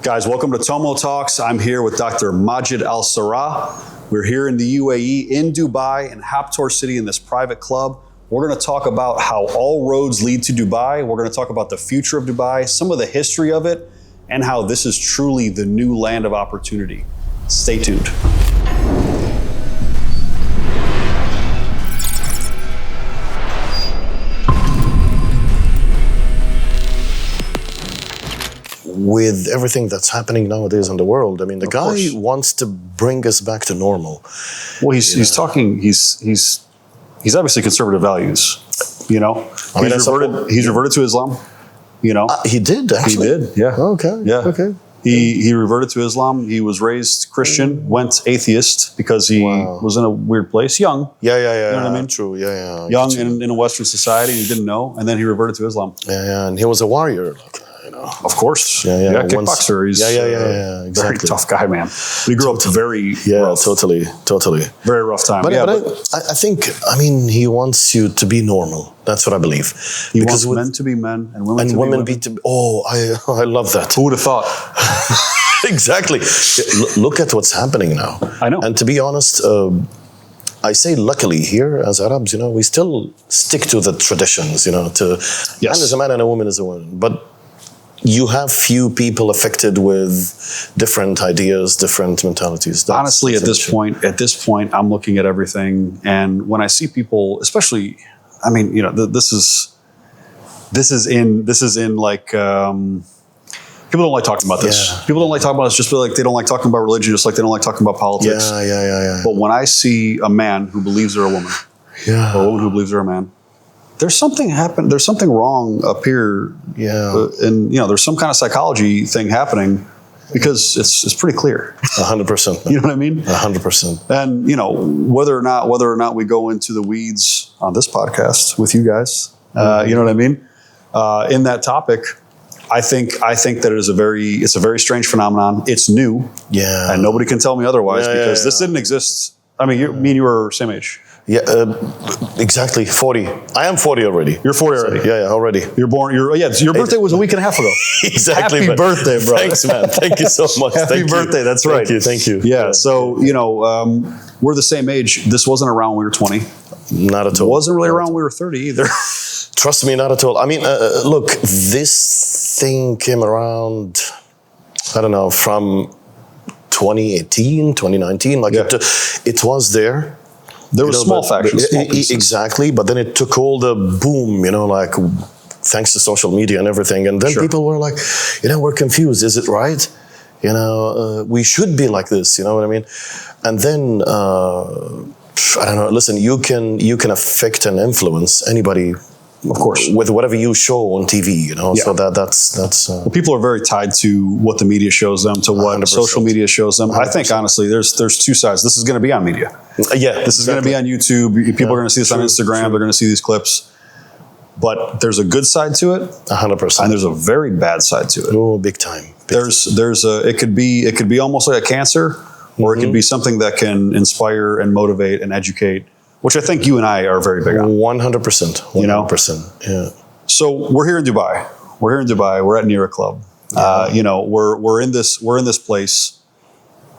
Guys, welcome to Tomo Talks. I'm here with Dr. Majid Al Sarrah. We're here in the UAE, in Dubai, in Haptor City, in this private club. We're going to talk about how all roads lead to Dubai. We're going to talk about the future of Dubai, some of the history of it, and how this is truly the new land of opportunity. Stay tuned. With everything that's happening nowadays in the world, I mean, the guy wants to bring us back to normal. Well, he's talking. He's obviously conservative values. You know, he's reverted to Islam. You know, he did actually. He did. Yeah. Okay. Yeah. Okay. He reverted to Islam. He was raised Christian, went atheist because he was in a weird place, young. Yeah. You know what I mean? True. Yeah. Young in a Western society, he didn't know, and then he reverted to Islam. Yeah. And he was a warrior. You know. Of course. Yeah. Kickboxer. He's exactly. Very tough guy, man. He grew up very rough. Totally. Very rough time. But I think, he wants you to be normal. That's what I believe. He wants men to be men and women to be women. I love that. Who would have thought? Exactly. Look at what's happening now. I know. And to be honest, I say luckily here as Arabs, we still stick to the traditions, man is a man and a woman is a woman. But you have few people affected with different ideas, different mentalities. Honestly, at this point, I'm looking at everything, and when I see people, especially, this is in like people don't like talking about this. Yeah. People don't like talking about this. Just like they don't like talking about religion, just like they don't like talking about politics. Yeah. But when I see a man who believes they're a woman, or a woman who believes they're a man, there's something happened. There's something wrong up here. Yeah. And there's some kind of psychology thing happening because it's pretty clear. 100%. You know what I mean? 100%. And whether or not we go into the weeds on this podcast with you guys, you know what I mean? In that topic, I think that it's a very strange phenomenon. It's new. Yeah. And nobody can tell me otherwise because this didn't exist. Me and you were same age. Yeah, exactly. 40. I am 40 already. You're 40 already. Yeah, already. You're born. Your birthday was a week and a half ago. Exactly. Happy birthday, bro. Thanks, man. Thank you so much. Happy birthday. That's right. Thank you. Yeah. So we're the same age. This wasn't around when we were 20. Not at all. It wasn't really around when we were 30 either. Trust me, not at all. Look, this thing came around, I don't know, from 2018, 2019. It was there. There were small factions. Exactly, but then it took all the boom, thanks to social media and everything. And then people were like, we're confused. Is it right? We should be like this, you know what I mean? And then, I don't know, listen, you can affect and influence anybody, of course, with whatever you show on TV, so that's well, people are very tied to what the media shows them, to what 100%. Social media shows them. 100%. I think, honestly, there's two sides. This is going to be on media. This is going to be on YouTube. People are going to see this on Instagram. They're going to see these clips. But there's a good side to it. 100%. And there's a very bad side to it. Oh, big time. It could be almost like a cancer, or it could be something that can inspire and motivate and educate, which I think you and I are very big on. 100%. 100%. Yeah. So we're here in Dubai. We're at Nira Club. We're in this place.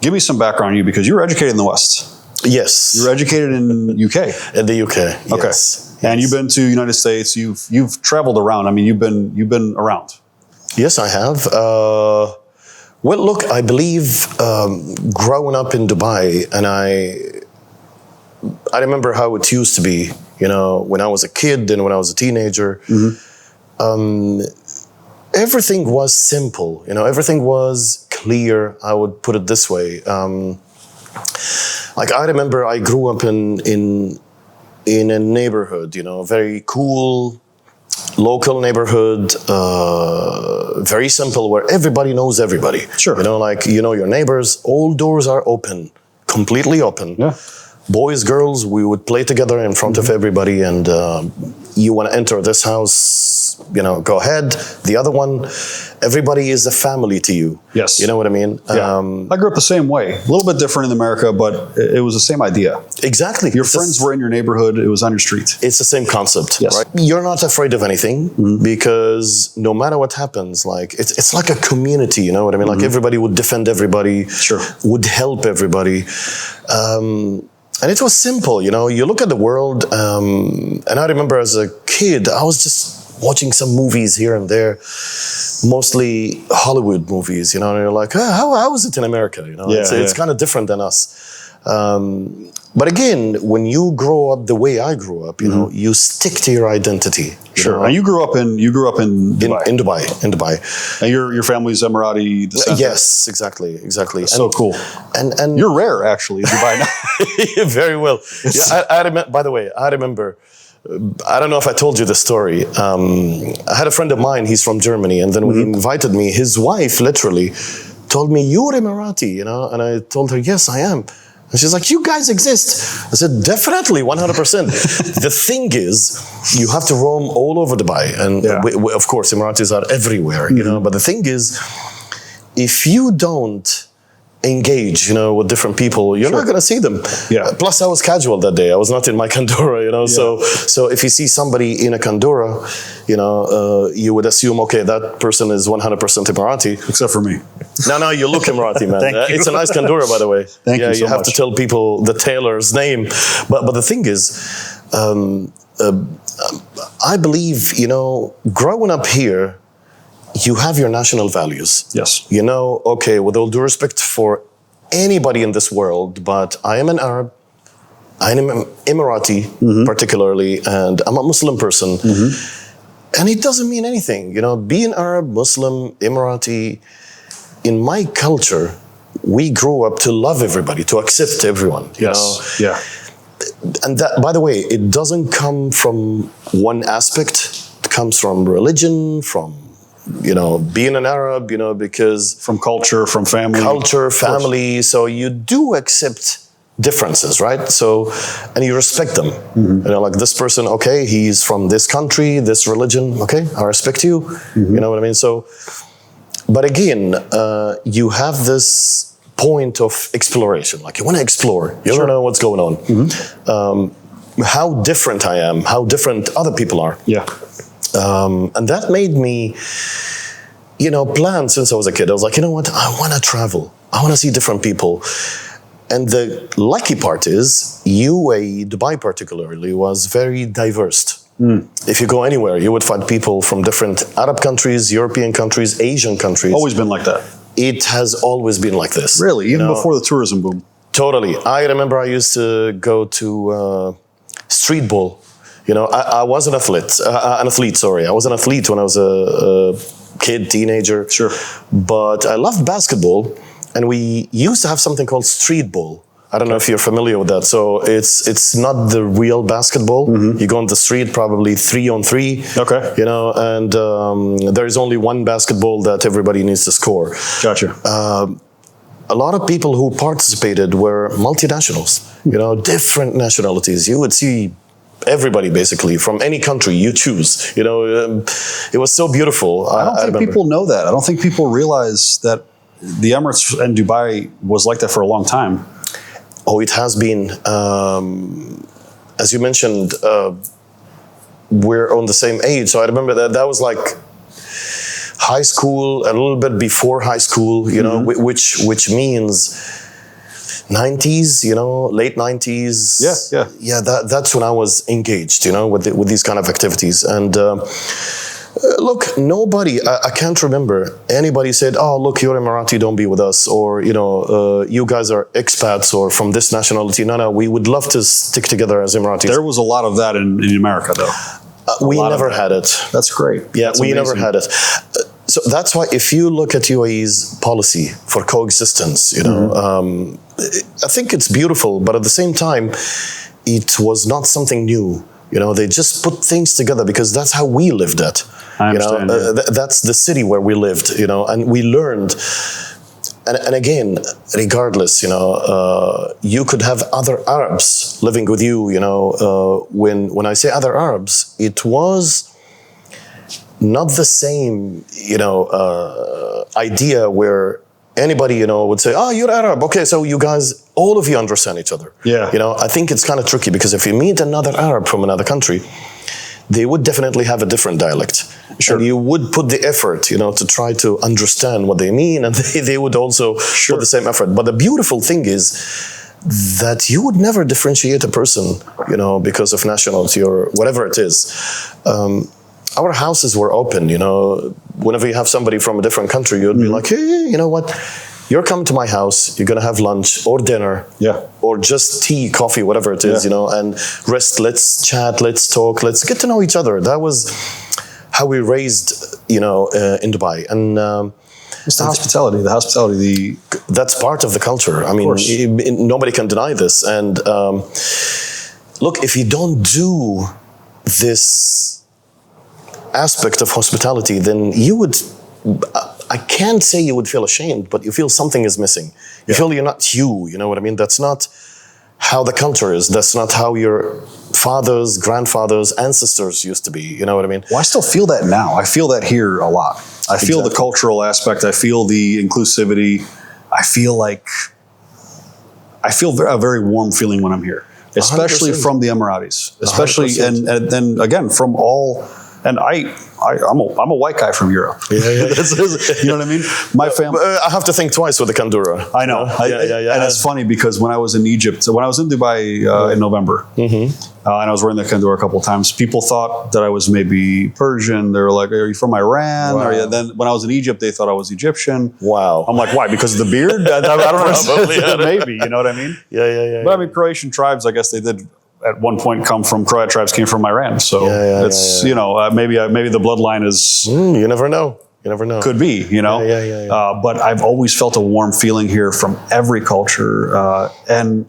Give me some background on you, because you were educated in the West. Yes. You were educated in UK. In the UK. Okay. Yes. And you've been to the United States. You've traveled around. You've been around. Yes, I have. Well, look, I believe growing up in Dubai, and I remember how it used to be, when I was a kid and when I was a teenager. Mm-hmm. Everything was simple, everything was clear. I would put it this way. I remember I grew up in a neighborhood, very cool, local neighborhood, very simple, where everybody knows everybody. Sure. Your neighbors, all doors are open, completely open. Yeah. boys, girls, we would play together in front of everybody, and you want to enter this house, go ahead. The other one, everybody is a family to you. Yes. You know what I mean? Yeah. I grew up the same way. A little bit different in America, but it was the same idea. Exactly. Your friends were in your neighborhood. It was on your street. It's the same concept. Yes. Right? You're not afraid of anything because no matter what happens, like it's like a community. You know what I mean? Like everybody would defend everybody. Sure. Would help everybody. And it was simple, you look at the world, and I remember as a kid, I was just watching some movies here and there, mostly Hollywood movies, and you're like, how is it in America? It's kind of different than us. But again, when you grow up the way I grew up, you stick to your identity. Sure. And you grew up in Dubai. In Dubai. And your family's Emirati descent. Yes, exactly. That's so cool. And you're rare actually in Dubai now. Very well. Yeah, I remember. By the way, I remember. I don't know if I told you the story. I had a friend of mine. He's from Germany, and then when he invited me, his wife literally told me, "You're Emirati," and I told her, "Yes, I am." And she's like, "You guys exist." I said, "Definitely, 100%. The thing is, you have to roam all over Dubai. And we, of course, Emiratis are everywhere, But the thing is, if you don't engage, with different people, you're not going to see them. Yeah. Plus, I was casual that day. I was not in my kandura, So if you see somebody in a kandura, you would assume, okay, that person is 100% Emirati. Except for me. No, you look Emirati, man. Thank you. It's a nice kandura, by the way. Thank you so you have much. to tell people the tailor's name. But the thing is, I believe, growing up here, you have your national values. Yes. Okay, with all due respect for anybody in this world, but I am an Arab, I am an Emirati particularly, and I'm a Muslim person. And it doesn't mean anything. Being Arab, Muslim, Emirati, in my culture, we grew up to love everybody, to accept everyone. Yes. Yeah. And that, by the way, it doesn't come from one aspect. It comes from religion, from being an Arab, because from culture, from family. Culture, family. So you do accept differences, right? So, and you respect them. Like this person, okay, he's from this country, this religion, okay, I respect you. You know what I mean? So, but again, you have this point of exploration. Like you want to explore. You don't know what's going on. How different I am, how different other people are. Yeah. And that made me, plan since I was a kid. I was like, you know what? I want to travel. I want to see different people. And the lucky part is UAE, Dubai particularly, was very diverse. If you go anywhere, you would find people from different Arab countries, European countries, Asian countries. Always been like that. It has always been like this. Really? Even before the tourism boom? Totally. I remember I used to go to street ball. I was an athlete. I was an athlete when I was a kid, teenager. Sure. But I loved basketball, and we used to have something called street ball. I don't know if you're familiar with that. So it's not the real basketball. You go on the street, probably 3-on-3. Okay. And there is only one basketball that everybody needs to score. Gotcha. A lot of people who participated were multinationals. Different nationalities. You would see everybody basically from any country you choose. It was so beautiful. I don't think people know that. I don't think people realize that the Emirates and Dubai was like that for a long time. Oh, it has been. As you mentioned, we're on the same age. So I remember that was like high school, a little bit before high school, which means 90s, late 90s. Yeah. That's when I was engaged, with these kind of activities. And look, nobody, I can't remember anybody said, "Oh, look, you're Emirati, don't be with us," or you guys are expats or from this nationality. No, we would love to stick together as Emiratis. There was a lot of that in America, though. We never had it. That's great. Yeah, we never had it. So that's why if you look at UAE's policy for coexistence, I think it's beautiful, but at the same time, it was not something new. They just put things together because that's how we lived it. I understand. That's the city where we lived, and we learned and again, regardless, you could have other Arabs living with you. When I say other Arabs, it was not the same, idea where anybody, would say, "Oh, you're Arab. Okay, so you guys, all of you understand each other." Yeah. I think it's kind of tricky because if you meet another Arab from another country, they would definitely have a different dialect. Sure. And you would put the effort, to try to understand what they mean, and they would also put the same effort. But the beautiful thing is that you would never differentiate a person, because of nationality or whatever it is. Our houses were open, whenever you have somebody from a different country, you'd be like, hey, you know what? You're coming to my house, you're going to have lunch or dinner, or just tea, coffee, whatever it is, and rest, let's chat, let's talk, let's get to know each other. That was how we raised, in Dubai. And it's the hospitality, that's part of the culture. I mean, nobody can deny this. And look, if you don't do this aspect of hospitality, then you would, I can't say you would feel ashamed, but you feel something is missing. You feel you're not you know what I mean? That's not how the culture is. That's not how your fathers, grandfathers, ancestors used to be. You know what I mean? Well, I still feel that now. I feel that here a lot. I feel the cultural aspect. I feel the inclusivity. I feel a very warm feeling when I'm here, especially 100%. From the Emiratis, especially, and then again, from all, and I'm a white guy from Europe. Yeah. You know what I mean? My family. I have to think twice with the kandura. I know. And it's funny because when I was in Egypt, when I was in Dubai in November, and I was wearing the kandura a couple of times, people thought that I was maybe Persian. They were like, "Are you from Iran?" Wow. Then when I was in Egypt, they thought I was Egyptian. Wow. I'm like, why? Because of the beard? I don't know. Maybe. You know what I mean? Yeah. But I mean, Croatian tribes, I guess they did. At one point, Croat tribes came from Iran, so it's maybe the bloodline is. You never know. You never know. Could be, but I've always felt a warm feeling here from every culture, and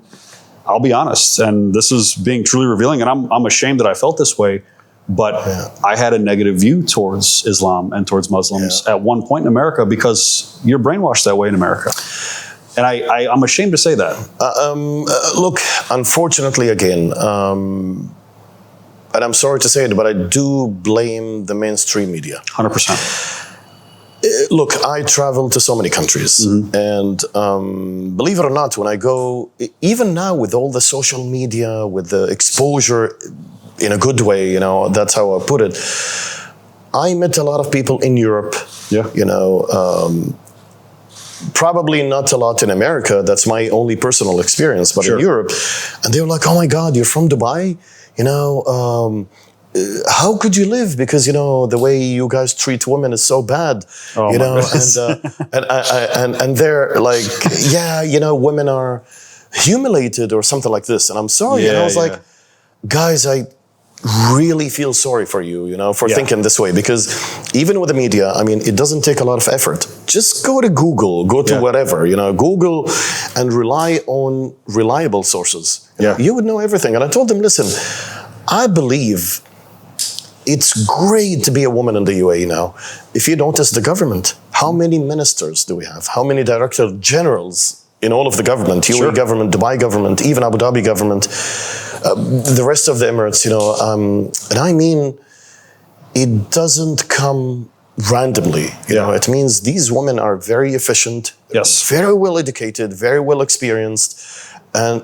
I'll be honest, and this is being truly revealing, and I'm ashamed that I felt this way, but I had a negative view towards Islam and towards Muslims at one point in America because you're brainwashed that way in America. And I'm ashamed to say that. Look, unfortunately, again, and I'm sorry to say it, but I do blame the mainstream media. 100%. Look, I travel to so many countries, and believe it or not, when I go, even now with all the social media, with the exposure in a good way, that's how I put it, I met a lot of people in Europe, probably not a lot in America. That's my only personal experience, but in Europe, and they were like, "Oh my God, you're from Dubai? How could you live? Because the way you guys treat women is so bad, and they're like, women are humiliated or something like this." And I'm sorry, and I was like, guys, I really feel sorry for you, for thinking this way, because even with the media, I mean, it doesn't take a lot of effort. Just go to Google, go to whatever, Google, and rely on reliable sources. You would know everything. And I told them, listen, I believe it's great to be a woman in the UAE now. If you notice the government, how many ministers do we have? How many director generals in all of the government, UAE government, Dubai government, even Abu Dhabi government, the rest of the Emirates, and I mean, it doesn't come randomly. It means these women are very efficient, very well educated, very well experienced, and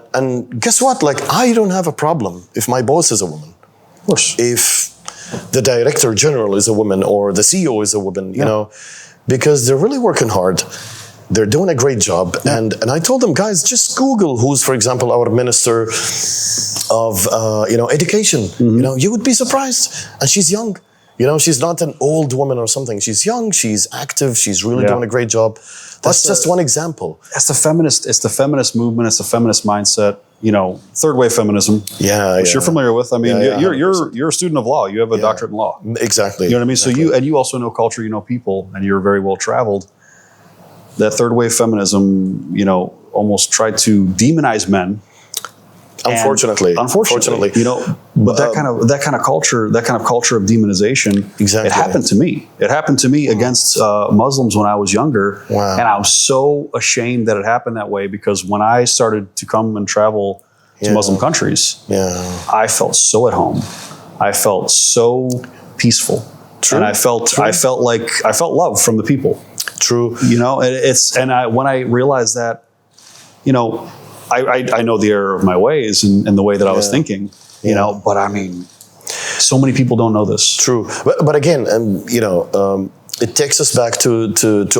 guess what? Like, I don't have a problem if my boss is a woman. Of course. If the director general is a woman or the CEO is a woman, because they're really working hard. They're doing a great job. And I told them, guys, just Google who's, for example, our minister of, education. You would be surprised. And she's young. She's not an old woman or something. She's young, she's active, she's really doing a great job. That's just one example. It's the feminist movement, it's the feminist mindset, third wave feminism. Which you're familiar with. I mean, you're a student of law. You have a doctorate in law. Exactly. You know what I mean? Exactly. So you also know culture, you know people, and you're very well traveled. That third wave feminism, almost tried to demonize men Unfortunately, you know, but that kind of culture of demonization, exactly. It happened to me. It happened to me against Muslims when I was younger, wow. and I was so ashamed that it happened that way, because when I started to come and travel to Muslim countries, I felt so at home. I felt so peaceful, and I felt love from the people. True, you know, when I realized that, you know. I know the error of my ways and the way that I was thinking, you know, but I mean, so many people don't know this. True. But again, you know, it takes us back to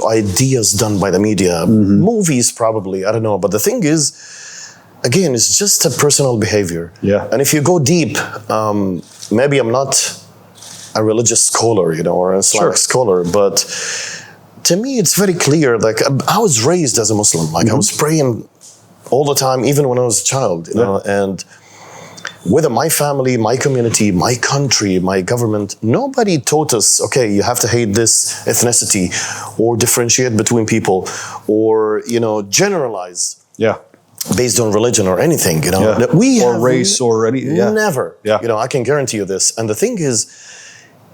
ideas done by the media, movies probably, I don't know. But the thing is, again, it's just a personal behavior. Yeah. And if you go deep, maybe I'm not a religious scholar, you know, or an Islamic scholar, but to me, it's very clear. Like, I was raised as a Muslim. Like, I was praying all the time, even when I was a child, you know, and whether my family, my community, my country, my government, nobody taught us, okay, you have to hate this ethnicity or differentiate between people or, you know, generalize based on religion or anything, you know. Or race or any, never. You know, I can guarantee you this. And the thing is,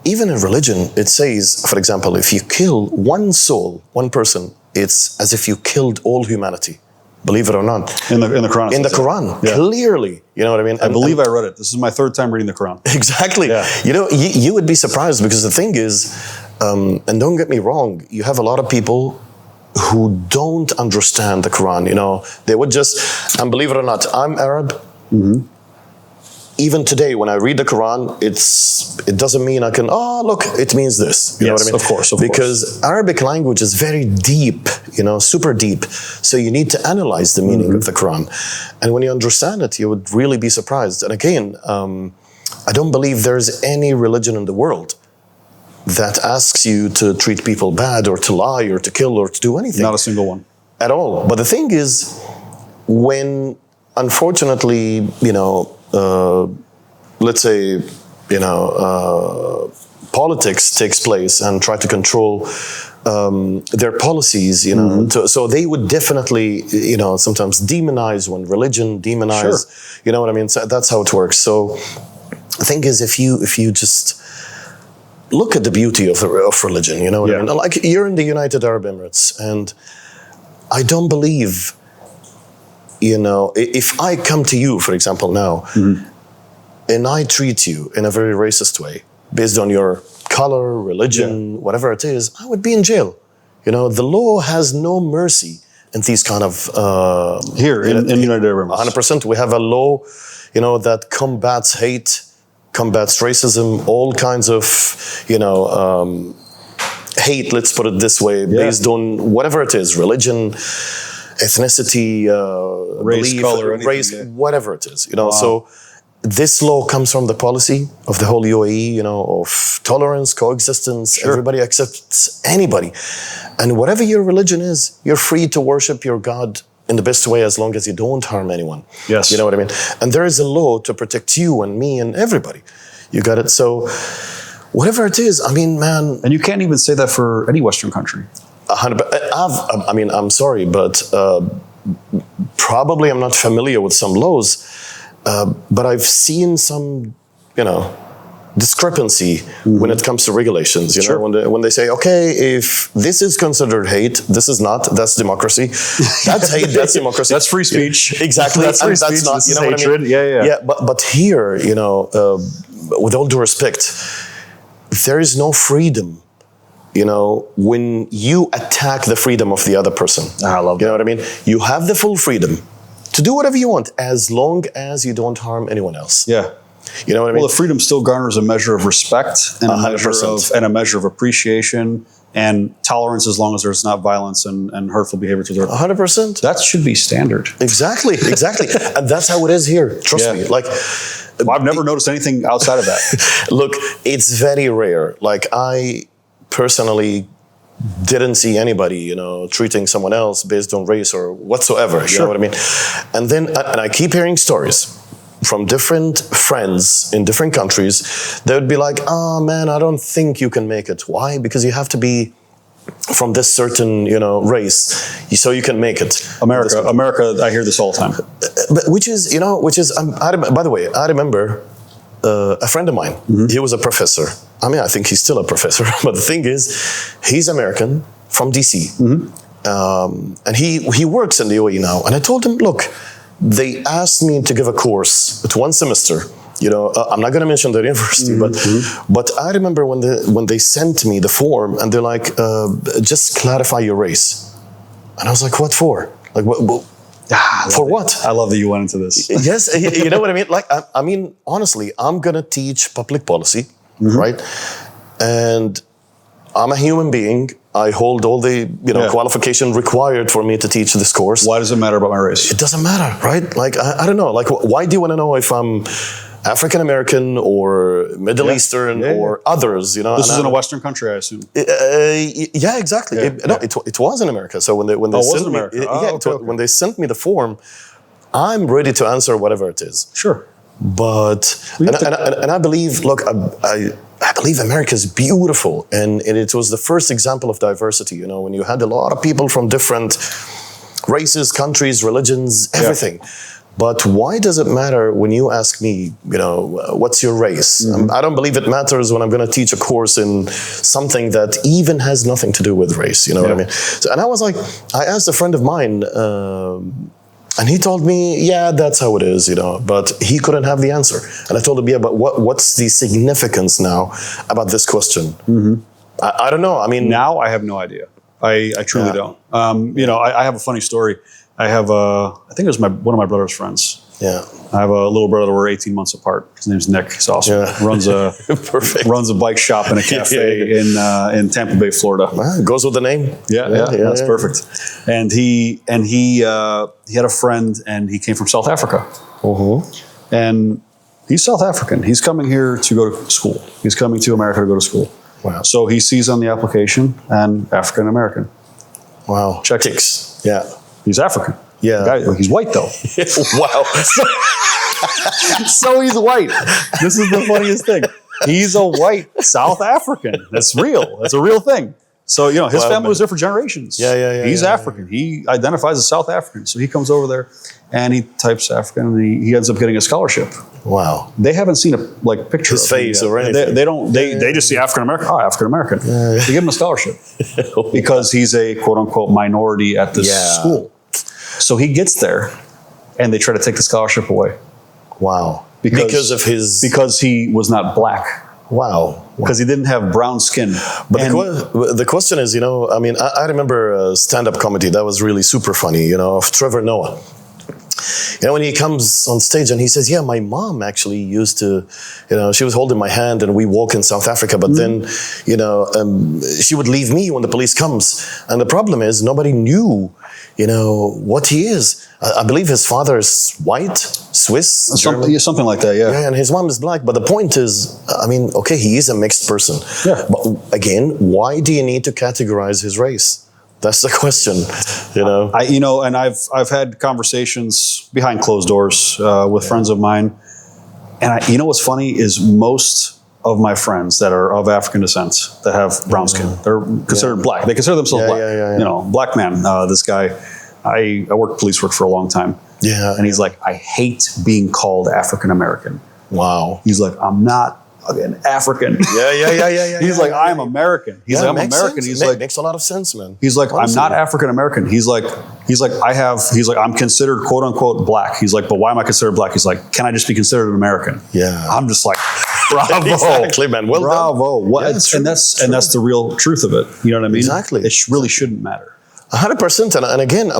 even in religion, it says, for example, if you kill one soul, one person, it's as if you killed all humanity. Believe it or not. In the Quran. In the Quran, clearly. You know what I mean? I believe I read it. This is my third time reading the Quran. Exactly. You know, you would be surprised, because the thing is, and don't get me wrong, you have a lot of people who don't understand the Quran. You know, they would just, and believe it or not, I'm Arab. Even today, when I read the Quran, it doesn't mean I can, look, it means this. You know what I mean? Of course. Because Arabic language is very deep, you know, super deep. So you need to analyze the meaning of the Quran. And when you understand it, you would really be surprised. And again, I don't believe there's any religion in the world that asks you to treat people bad or to lie or to kill or to do anything. Not a single one. At all. But the thing is, when, unfortunately, you know, let's say, you know, politics takes place and try to control their policies, you know. So they would definitely, you know, sometimes demonize when religion demonize. You know what I mean? So that's how it works. So the thing is, if you just look at the beauty of religion, you know what I mean? Like, you're in the United Arab Emirates, and I don't believe, you know, if I come to you, for example, now, and I treat you in a very racist way, based on your color, religion, whatever it is, I would be in jail. You know, the law has no mercy in these kind of... Here, in United Arab Emirates. 100%. We have a law, you know, that combats hate, combats racism, all kinds of, you know, hate, let's put it this way, based on whatever it is, religion, ethnicity, race, belief, color, anything, race, whatever it is, you know. So this law comes from the policy of the whole UAE, you know, of tolerance, coexistence. Everybody accepts anybody, and whatever your religion is, you're free to worship your God in the best way, as long as you don't harm anyone. You know what I mean? And there is a law to protect you and me and everybody. You got it? So whatever it is, I mean, man. And you can't even say that for any Western country. I mean, I'm sorry, but probably I'm not familiar with some laws, but I've seen some, you know, discrepancy when it comes to regulations. You know, when they say, okay, if this is considered hate, this is not. That's democracy. That's hate. That's democracy. That's free speech. Exactly. That's free speech. Not. This You know is hatred. What I mean? Yeah. But here, you know, with all due respect, there is no freedom. You know, when you attack the freedom of the other person. I love that. You know what I mean? You have the full freedom to do whatever you want, as long as you don't harm anyone else. You know what I mean? Well, the freedom still garners a measure of respect and a measure of appreciation and tolerance, as long as there's not violence and hurtful behavior to the 100%. That should be standard. Exactly. And that's how it is here. Trust me. Like, well, I've never noticed anything outside of that. Look, it's very rare. Like, I personally didn't see anybody, you know, treating someone else based on race or whatsoever. You know what I mean? And then, and I keep hearing stories from different friends in different countries. They would be like, oh man, I don't think you can make it. Why? Because you have to be from this certain, race, so you can make it. America, I hear this all the time. But which is, by the way, I remember a friend of mine. He was a professor. I mean, I think he's still a professor. But the thing is, he's American from DC, and he works in the UAE now. And I told him, look, they asked me to give a course. It's 1 semester. I'm not going to mention the university, but I remember when they sent me the form, and they're like, just clarify your race. And I was like, what for? Like, what? For what? I love that you went into this. Yes, you know what I mean? Like, I mean, honestly, I'm going to teach public policy, right? And I'm a human being. I hold all the qualification required for me to teach this course. Why does it matter about my race? It doesn't matter, right? Like, I don't know. Like, why do you want to know if I'm African American or Middle Eastern or others? This is in a Western country, I assume. Yeah, exactly. It was in America. So when they sent me, when they sent me the form, I'm ready to answer whatever it is. Sure. But and I believe, look, I believe America is beautiful, and it was the first example of diversity. When you had a lot of people from different races, countries, religions, everything. Yeah. But why does it matter when you ask me, what's your race? I don't believe it matters when I'm going to teach a course in something that even has nothing to do with race. You know what I mean? So, and I was like, I asked a friend of mine, and he told me, yeah, that's how it is, but he couldn't have the answer. And I told him, yeah, but what's the significance now about this question? I don't know. I mean, now I have no idea. I truly don't. I have a funny story. I have I think it was one of my brother's friends. Yeah. I have a little brother. We're 18 months apart. His name's Nick. He's awesome. Yeah. runs a bike shop and a cafe in Tampa Bay, Florida. Goes with the name. Yeah, that's perfect. And he had a friend, and he came from South Africa. And he's South African. He's coming here to go to school. He's coming to America to go to school. Wow. So he sees on the application and African American. Wow. Check ticks. Yeah. He's African. Yeah. He's white though. Wow. So he's white. This is the funniest thing. He's a white South African. That's real. That's a real thing. So, his family was there for generations. Yeah. He's African. He identifies as South African. So he comes over there and he types African, and he ends up getting a scholarship. Wow. They haven't seen a picture his of face or anything. They just see African American. Oh, African American. They give him a scholarship because he's a quote unquote minority at this school. So he gets there, and they try to take the scholarship away. Wow. Because he was not black. Wow. Because he didn't have brown skin. But the question is, I remember stand-up comedy that was really super funny, of Trevor Noah. When he comes on stage and he says, yeah, my mom actually used to, she was holding my hand and we walk in South Africa, but then, she would leave me when the police comes. And the problem is nobody knew, what he is. I believe his father is white, Swiss, something like that, yeah. Yeah, and his mom is black. But the point is, okay, he is a mixed person. Yeah. But again, why do you need to categorize his race? That's the question, and I've had conversations behind closed doors with friends of mine, and what's funny is most of my friends that are of African descent that have brown skin, they're considered black. They consider themselves black. Black man. This guy, I worked police work for a long time. Yeah, and he's like, I hate being called African American. Wow. He's like, I'm not an African. Yeah. He's like, I'm American. He's like, I'm American. Sense. He's like, makes a lot of sense, man. He's like, honestly. I'm not African American. He's like, I'm considered quote unquote black. He's like, but why am I considered black? He's like, can I just be considered an American? Yeah. I'm just like, bravo. Exactly, man. Well bravo. done. What? And that's the real truth of it. You know what I mean? Exactly. It really shouldn't matter. 100%. And again,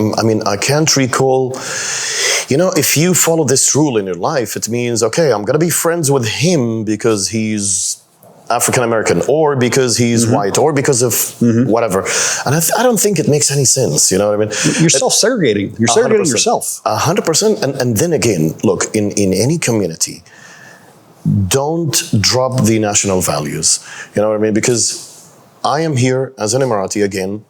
I can't recall, if you follow this rule in your life, it means, okay, I'm going to be friends with him because he's African American, or because he's white, or because of whatever. And I don't think it makes any sense. You know what I mean? You're self-segregating. You're segregating yourself. 100%. And then again, look, in any community, don't drop the national values. You know what I mean? Because I am here as an Emirati again.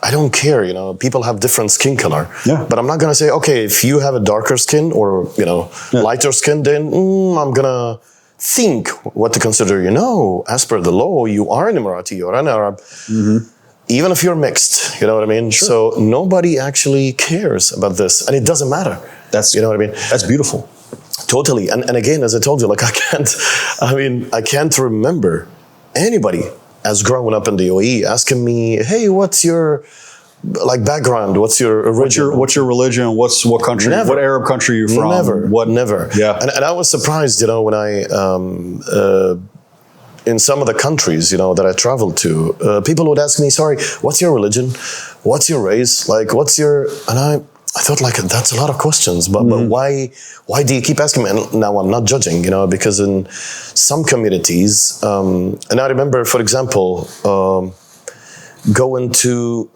I don't care, people have different skin color. Yeah. But I'm not going to say, okay, if you have a darker skin or, lighter skin, then I'm going to think what to consider. As per the law, you are an Emirati or an Arab. even if you're mixed, you know what I mean? Sure. So nobody actually cares about this, and it doesn't matter. That's, you know what I mean? That's beautiful. Totally. And again, as I told you, like I can't remember anybody as growing up in the UAE asking me, hey, what's your like background? What's your origin? What's your religion? What country? Never. What Arab country are you from? Never. Yeah. And I was surprised, you know, when I in some of the countries, you know, that I traveled to, people would ask me, sorry, what's your religion? What's your race? Like, what's your... And I thought, like, that's a lot of questions, but why do you keep asking me? And now I'm not judging, you know, because in some communities, and I remember, for example, going to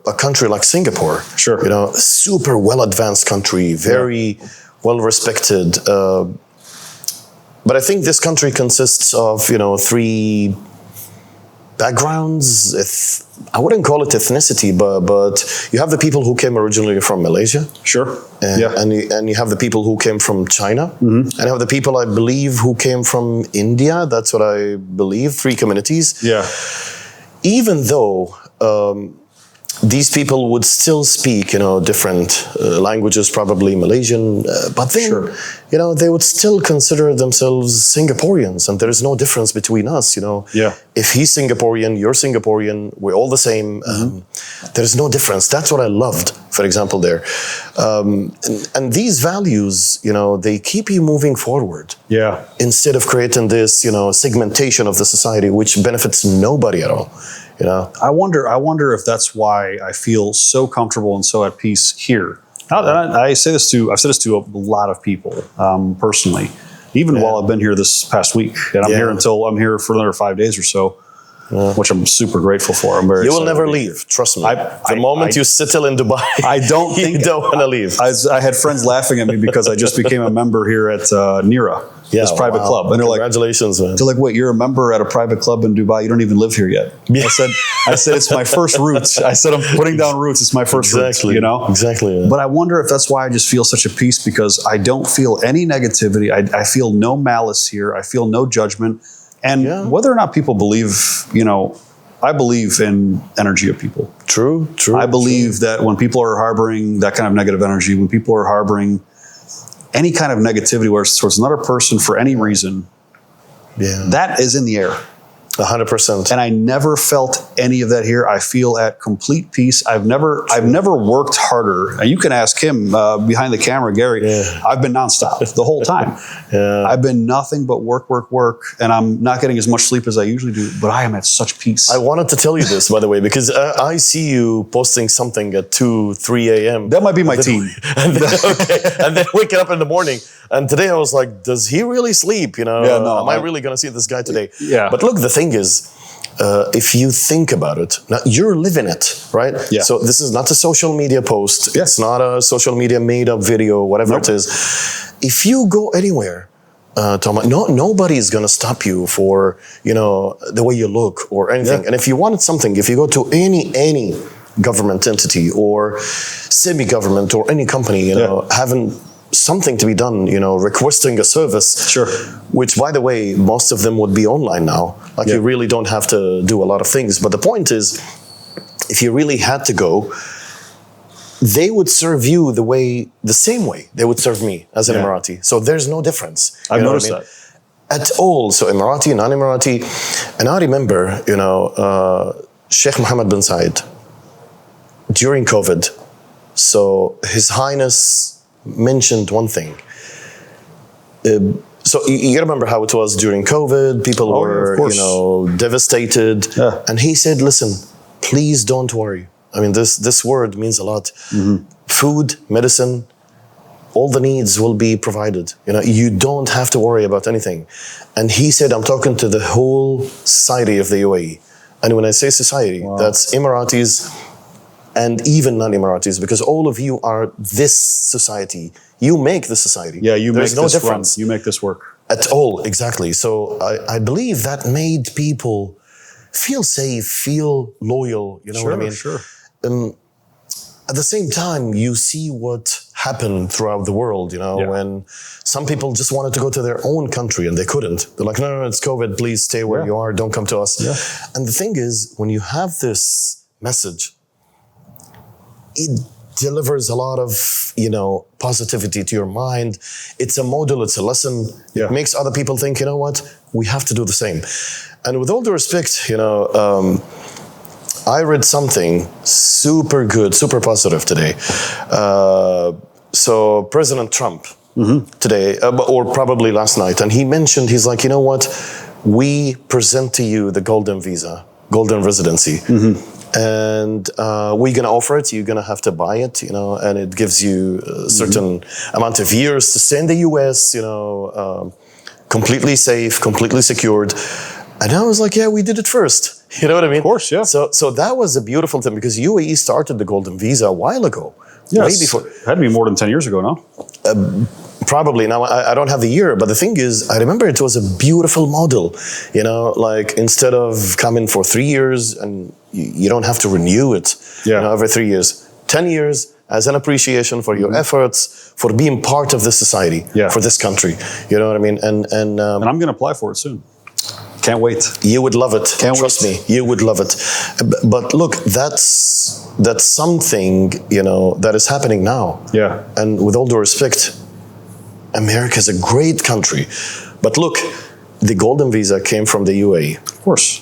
a country like Singapore. Sure. You know, super well-advanced country, very well-respected. But I think this country consists of, you know, 3 backgrounds. I wouldn't call it ethnicity, but you have the people who came originally from Malaysia. Sure. And you have the people who came from China. And you have the people, I believe, who came from India. That's what I believe, 3 communities. Yeah. Even though these people would still speak, you know, different languages, probably Malaysian, but then, you know, they would still consider themselves Singaporeans, and there is no difference between us, you know. Yeah. If he's Singaporean, you're Singaporean, we're all the same. There's no difference. That's what I loved, for example, there. And these values, you know, they keep you moving forward. Yeah. Instead of creating this, you know, segmentation of the society, which benefits nobody at all. You know, I wonder if that's why I feel so comfortable and so at peace here. I've said this to a lot of people personally, even while I've been here this past week, and I'm here for another 5 days or so, which I'm super grateful for. I'm very. You will never leave. Trust me. The moment you settle in Dubai, I don't think you don't want to leave. I had friends laughing at me because I just became a member here at Nira. This private club. And they're like, congratulations, man. They're like, wait, you're a member at a private club in Dubai. You don't even live here yet. I said, it's my first roots. I said, I'm putting down roots. It's my first roots, you know? Exactly. Yeah. But I wonder if that's why I just feel such a peace, because I don't feel any negativity. I feel no malice here. I feel no judgment. And whether or not people believe, you know, I believe in energy of people. True. I believe that when people are harboring that kind of negative energy, when people are harboring any kind of negativity towards another person for any reason, that is in the air. 100%. And I never felt any of that here. I feel at complete peace. I've never worked harder. And you can ask him behind the camera, Gary. I've been nonstop the whole time. I've been nothing but work. And I'm not getting as much sleep as I usually do, but I am at such peace. I wanted to tell you this, by the way, because I see you posting something at 2, 3 a.m. That might be my team. And then waking up in the morning. And today I was like, does he really sleep? You know, am I really going to see this guy today? Yeah. But look, the thing is, if you think about it, now you're living it, right? Yeah. So this is not a social media post. Yeah. It's not a social media made up video, whatever it is. If you go anywhere, Tomo, nobody's going to stop you for, you know, the way you look or anything. And if you wanted something, if you go to any government entity or semi-government or any company, you know, having something to be done, you know, requesting a service, which, by the way, most of them would be online now. Like you really don't have to do a lot of things. But the point is, if you really had to go, they would serve you the same way they would serve me as an Emirati. So there's no difference. I've noticed that. At all. So Emirati, non-Emirati. And I remember, you know, Sheikh Mohammed bin Zayed, during COVID, so His Highness mentioned one thing. So you remember how it was during COVID. People were, you know, devastated. And he said, listen, please don't worry. I mean, this word means a lot. Food, medicine, all the needs will be provided. You know, you don't have to worry about anything. And he said, I'm talking to the whole society of the UAE. And when I say society, that's Emiratis and even non-Emiratis, because all of you are this society. You make the society. Yeah, There's no difference. You make this work. At all, exactly. So I believe that made people feel safe, feel loyal, you know what I mean? Sure. At the same time, you see what happened throughout the world, you know, when some people just wanted to go to their own country and they couldn't. They're like, no, it's COVID, please stay where you are, don't come to us. And the thing is, when you have this message, it delivers a lot of, positivity to your mind. It's a model, it's a lesson. Yeah. It makes other people think, you know what, we have to do the same. And with all due respect, I read something super good, super positive today. So President Trump today, or probably last night, and he mentioned, he's like, you know what, we present to you the golden visa, golden residency. And we're going to offer it. You're going to have to buy it, and it gives you a certain amount of years to stay in the US, completely safe, completely secured. And I was like, yeah, we did it first. You know what I mean? Of course, yeah. So that was a beautiful thing, because UAE started the golden visa a while ago. Yes. Way before. It had to be more than 10 years ago, no? Probably. Now, I don't have the year, but the thing is, I remember it was a beautiful model, like instead of coming for 3 years and you don't have to renew it every 3 years, 10 years as an appreciation for your efforts, for being part of this society, for this country. You know what I mean? And I'm going to apply for it soon. Can't wait. You would love it. Trust wait. me, you would love it. But look, that's something, that is happening now. Yeah. And with all due respect, America is a great country. But look, the golden visa came from the UAE. Of course.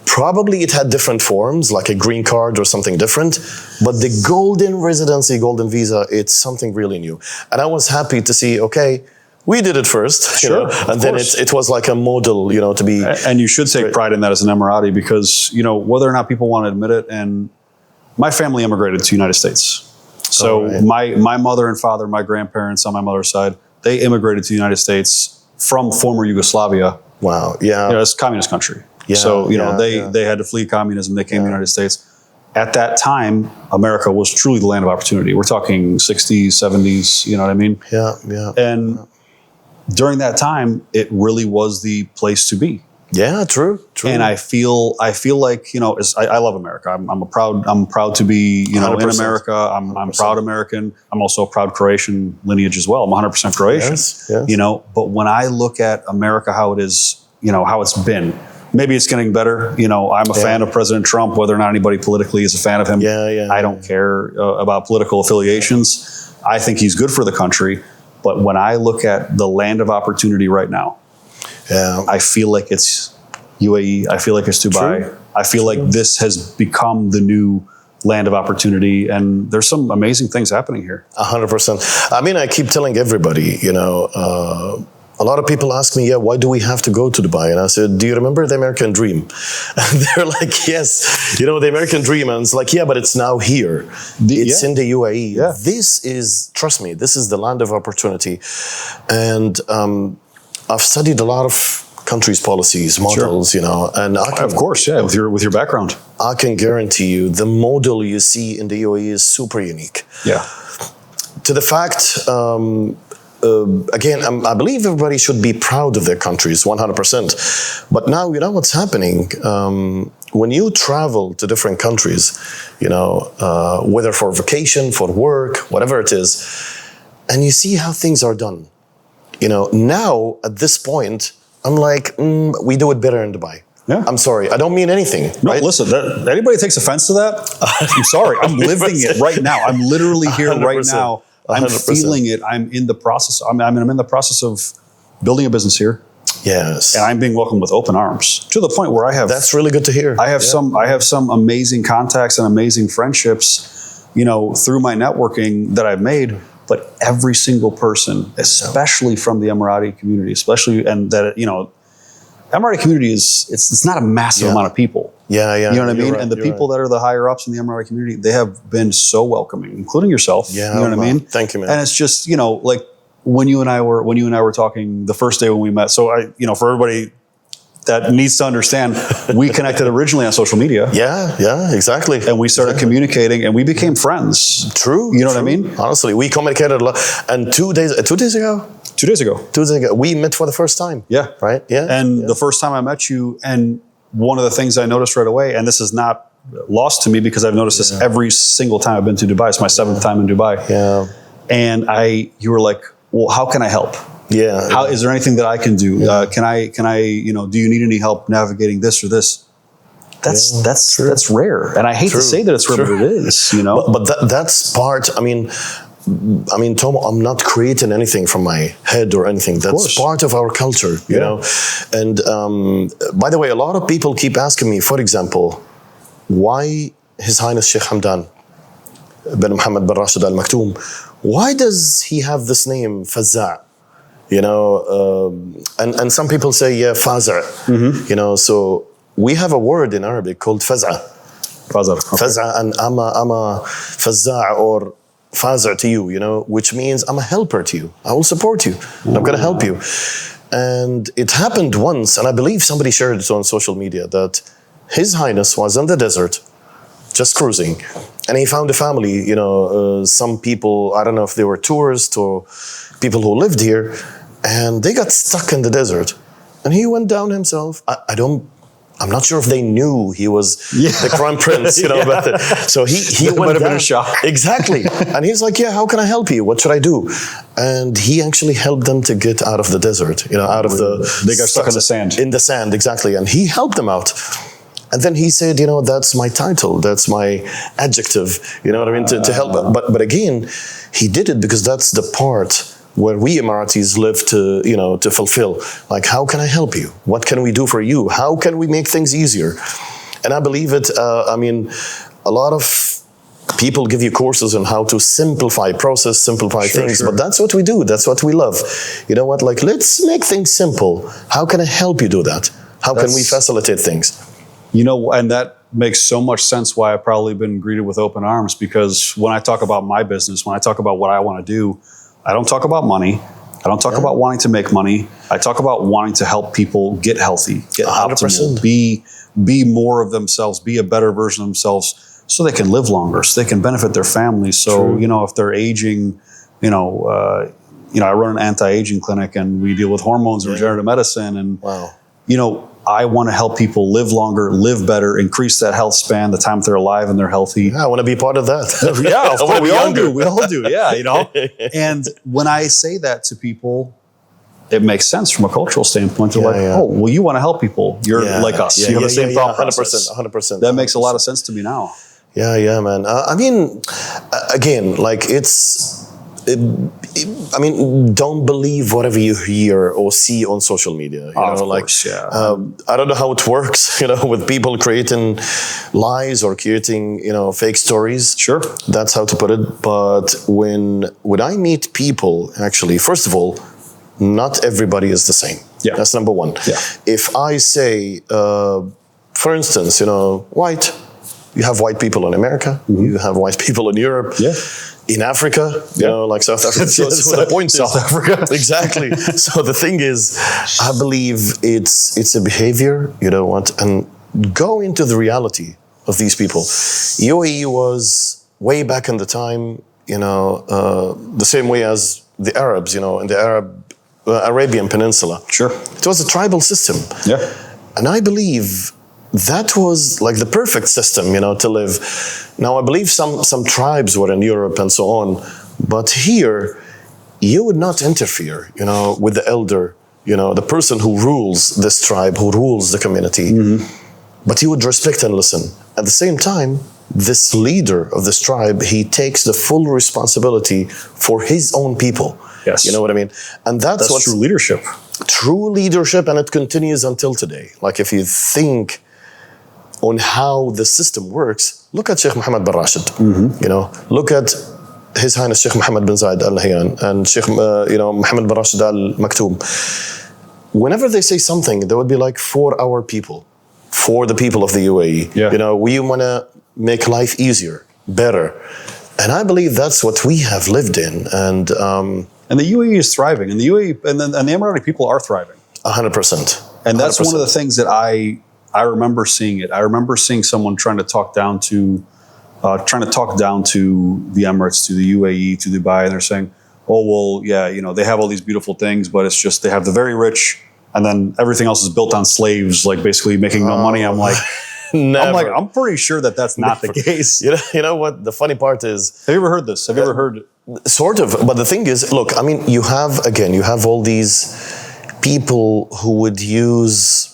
Probably it had different forms, like a green card or something different. But the golden residency, golden visa, it's something really new. And I was happy to see, okay, we did it first, and then it was like a model, to be. And you should take pride in that as an Emirati, because, whether or not people want to admit it, and my family immigrated to the United States. So my mother and father, my grandparents on my mother's side, they immigrated to the United States from former Yugoslavia. Wow, yeah. It's a communist country. Yeah, so, they had to flee communism. They came to the United States. At that time, America was truly the land of opportunity. We're talking 60s, 70s, you know what I mean? Yeah, yeah. And during that time, it really was the place to be. Yeah, true. And I feel like, I love America. I'm proud to be, in 100%. America. I'm proud American. I'm also a proud Croatian lineage as well. I'm 100% Croatian. Yes. But when I look at America, how it is, how it's been, maybe it's getting better. I'm a fan of President Trump, whether or not anybody politically is a fan of him. I don't care about political affiliations. I think he's good for the country. But when I look at the land of opportunity right now, I feel like it's UAE. I feel like it's Dubai. True. I feel like this has become the new land of opportunity, and there's some amazing things happening here. 100%. I mean, I keep telling everybody, a lot of people ask me, why do we have to go to Dubai? And I said, do you remember the American dream? And they're like, yes, the American dream. And it's like, but it's now here. It's in the UAE. Yeah. This is, trust me, this is the land of opportunity. And I've studied a lot of countries' policies, models, and I can, of course, with your background, I can guarantee you the model you see in the UAE is super unique. Yeah. To the fact, again, I believe everybody should be proud of their countries, 100%. But now, what's happening? When you travel to different countries, whether for vacation, for work, whatever it is, and you see how things are done. Now, at this point, I'm like, we do it better in Dubai. Yeah. I'm sorry, I don't mean anything. No, right? Listen, anybody takes offense to that, I'm sorry. I'm living it right now. I'm literally here 100%. Right now. I'm 100%. Feeling it. I'm in the process. I'm in the process of building a business here. Yes. And I'm being welcomed with open arms, to the point where I have. That's really good to hear. I have some amazing contacts and amazing friendships, through my networking that I've made. But every single person, especially from the Emirati community, Emirati community it's not a massive amount of people. Yeah. You know what I mean? Right, and the people that are the higher ups in the Emirati community, they have been so welcoming, including yourself. Yeah, you know what I mean? Thank you, man. And it's just, like when you and I were talking the first day when we met. So for everybody that needs to understand, we connected originally on social media. Yeah, exactly. And we started communicating, and we became friends. True. You know what I mean? Honestly, we communicated a lot. And 2 days ago, 2 days ago, we met for the first time. Yeah. Right? Yeah. And the first time I met you, and one of the things I noticed right away, and this is not lost to me because I've noticed this every single time I've been to Dubai. It's my 7th time in Dubai. Yeah. And you were like, well, how can I help? Yeah. How is there anything that I can do? Can I, do you need any help navigating this or this? that's rare. And I hate to say that it's rare, but it is, you know. But that's part. I mean, Tomo, I'm not creating anything from my head or anything. That's part of our culture, you know. And by the way, a lot of people keep asking me, for example, why His Highness Sheikh Hamdan bin Mohammed bin Rashid Al Maktoum, why does he have this name, Fazza'? You know, and some people say, yeah, Faza'. You know, so we have a word in Arabic called Faz'a. Faz'a, and I'm a Fazza' or Faza' to you, you know, which means I'm a helper to you. I will support you. I'm going to help you. And it happened once, and I believe somebody shared it on social media, that His Highness was in the desert, just cruising, and he found a family, you know, some people, I don't know if they were tourists or people who lived here, and they got stuck in the desert. And he went down himself. I'm not sure if they knew he was the crown prince, you know. But so he went might have down. Been a shock. Exactly. And he's like, yeah, how can I help you? What should I do? And he actually helped them to get out of the desert, you know, out of the... They got stuck in the sand. In the sand, exactly. And he helped them out. And then he said, you know, that's my title, that's my adjective, you know what I mean, to help. But again, he did it because that's the part where we Emiratis live to, you know, to fulfill. Like, how can I help you? What can we do for you? How can we make things easier? And I believe it, I mean, a lot of people give you courses on how to simplify process, simplify things, but that's what we do. That's what we love. You know what, like, let's make things simple. How can I help you do that? How can we facilitate things? You know, and that makes so much sense why I've probably been greeted with open arms, because when I talk about my business, when I talk about what I want to do, I don't talk about money. I don't talk about wanting to make money. I talk about wanting to help people get healthy, get 100%. optimal, be more of themselves, be a better version of themselves, so they can live longer, so they can benefit their families. So, you know, if they're aging, you know, I run an anti-aging clinic, and we deal with hormones and regenerative medicine, and you know, I want to help people live longer, live better, increase that health span, the time they're alive and they're healthy. Yeah, I want to be part of that. Yeah, of course, we all do. We all do. Yeah, you know. And when I say that to people, it makes sense from a cultural standpoint. They're like, oh, well, you want to help people. You're like us. You have the same thought process. 100%. That makes a lot of sense to me now. Yeah, man. I mean, again, like I mean, don't believe whatever you hear or see on social media. You know, like, I don't know how it works, you know, with people creating lies or creating, you know, fake stories. Sure. That's how to put it. But when I meet people, actually, first of all, not everybody is the same. Yeah. That's number one. Yeah. If I say, for instance, you know, you have white people in America, you have white people in Europe. Yeah. In Africa, you know, like South Africa. So the point is, South Africa. Exactly. So the thing is, I believe it's a behavior, you know what, and go into the reality of these people. UAE was way back in the time, you know, the same way as the Arabs, you know, in the Arabian Peninsula. Sure. It was a tribal system. Yeah. And I believe that was like the perfect system, you know, to live. Now, I believe some tribes were in Europe and so on, but here, you would not interfere, you know, with the elder, you know, the person who rules this tribe, who rules the community, but you would respect and listen. At the same time, this leader of this tribe, he takes the full responsibility for his own people. Yes. You know what I mean? And that's what true leadership. True leadership, and it continues until today. Like, if you think on how the system works, look at Sheikh Mohammed bin Rashid. You know, look at His Highness Sheikh Mohammed bin Zayed Al Nahyan and Sheikh, you know, Mohammed bin Rashid Al Maktoum. Whenever they say something, there would be like, for our people, for the people of the UAE. Yeah. You know, we want to make life easier, better, and I believe that's what we have lived in. And the UAE is thriving, and the UAE and the Emirati people are thriving. 100%. And that's 100%. One of the things that I remember seeing it. I remember seeing someone trying to talk down to the Emirates, to the UAE, to Dubai, and they're saying, oh, well, yeah, you know, they have all these beautiful things, but it's just they have the very rich, and then everything else is built on slaves, like basically making no money. I'm like, I'm pretty sure that that's not the case. You know what? The funny part is, have you ever heard this? Have you ever heard? Sort of, but the thing is, look, I mean, you have all these people who would use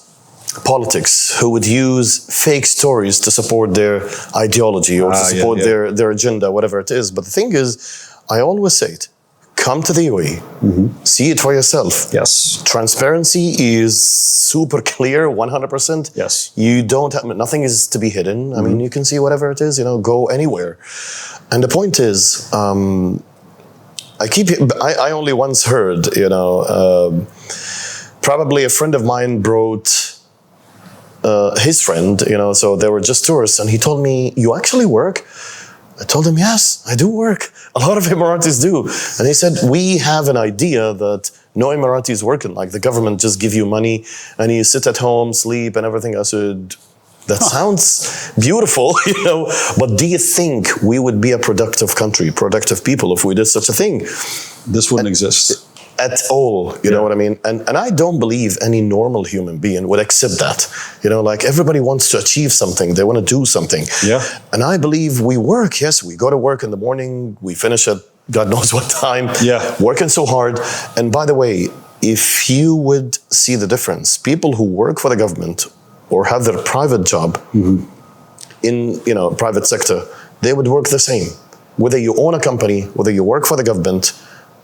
politics who would use fake stories to support their ideology or to support their agenda, whatever it is. But the thing is, I always say it, come to the UAE, see it for yourself. Yes. Transparency is super clear, 100%. Yes. You don't have, nothing is to be hidden. I mean, you can see whatever it is, you know, go anywhere. And the point is, I only once heard, you know, probably a friend of mine brought his friend, you know, so they were just tourists, and he told me, "You actually work?" I told him, "Yes, I do work. A lot of Emiratis do." And he said, "We have an idea that no Emirati is working, like the government just give you money and you sit at home, sleep and everything." I said, that sounds beautiful, you know, but do you think we would be a productive country, productive people if we did such a thing? This wouldn't exist. At all, you know what I mean? And I don't believe any normal human being would accept that. You know, like everybody wants to achieve something. They want to do something. Yeah. And I believe we work. Yes, we go to work in the morning. We finish at God knows what time. Yeah. Working so hard. And by the way, if you would see the difference, people who work for the government or have their private job in, you know, private sector, they would work the same. Whether you own a company, whether you work for the government,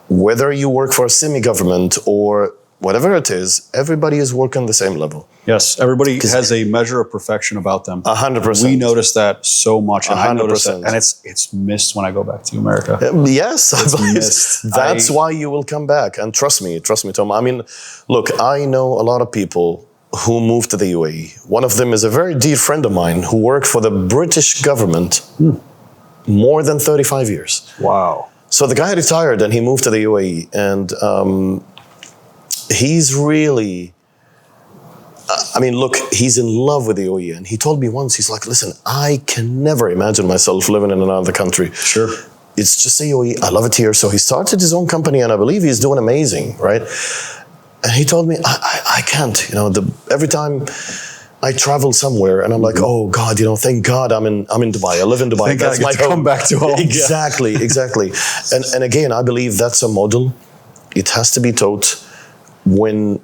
whether you work for a semi-government or whatever it is, everybody is working the same level. Yes, everybody has a measure of perfection about them. 100%. We notice that so much, and 100%. I notice that, and it's missed when I go back to America. Yes, I believe missed. that's why you will come back. And trust me, Tom. I mean, look, I know a lot of people who moved to the UAE. One of them is a very dear friend of mine who worked for the British government more than 35 years. Wow. So the guy retired and he moved to the UAE, and he's really, I mean, look, he's in love with the UAE. And he told me once, he's like, "Listen, I can never imagine myself living in another country. Sure. It's just the UAE. I love it here." So he started his own company, and I believe he's doing amazing, right? And he told me, I can't, you know, every time I travel somewhere and I'm like, "Oh God, you know, thank God I'm in Dubai. I live in Dubai. Thank That's God I my get to come back to home." Exactly, exactly. And again, I believe that's a model. It has to be taught. When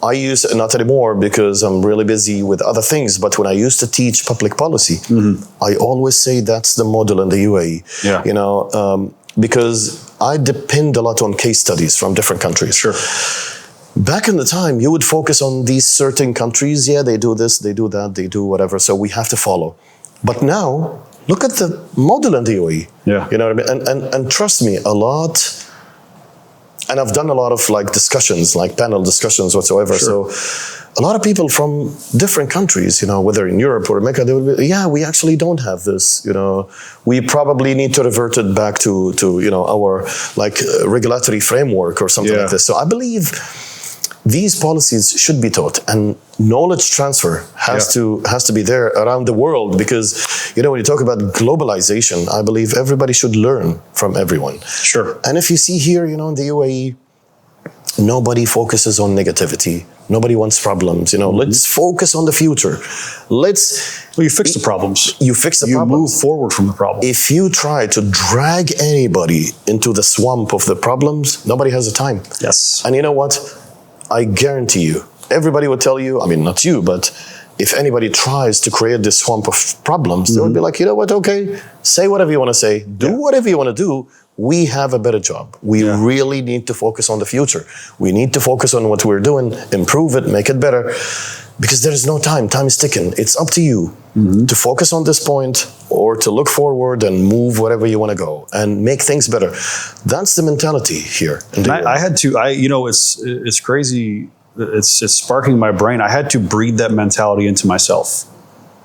I use it, not anymore because I'm really busy with other things, but when I used to teach public policy, I always say that's the model in the UAE. Yeah. You know, because I depend a lot on case studies from different countries. Sure. Back in the time, you would focus on these certain countries. Yeah, they do this, they do that, they do whatever. So we have to follow. But now, look at the model in the UAE. Yeah. You know what I mean? And trust me, a lot. And I've done a lot of like discussions, like panel discussions whatsoever. Sure. So a lot of people from different countries, you know, whether in Europe or America, they would be, yeah, we actually don't have this, you know. We probably need to revert it back to you know, our like regulatory framework or something like this. So I believe these policies should be taught, and knowledge transfer has to be there around the world, because, you know, when you talk about globalization, I believe everybody should learn from everyone. Sure. And if you see here, you know, in the UAE, nobody focuses on negativity. Nobody wants problems. You know, let's focus on the future. Well, you fix the problems. You fix the problems. You problems. move forward from the problem. If you try to drag anybody into the swamp of the problems, nobody has the time. Yes. And you know what? I guarantee you, everybody would tell you, I mean, not you, but if anybody tries to create this swamp of problems, they would be like, you know what, okay, say whatever you want to say, do whatever you want to do. We have a better job. We really need to focus on the future. We need to focus on what we're doing, improve it, make it better, because there is no time. Time is ticking. It's up to you to focus on this point or to look forward and move wherever you want to go and make things better. That's the mentality here. I had to, you know, it's crazy. It's sparking my brain. I had to breed that mentality into myself.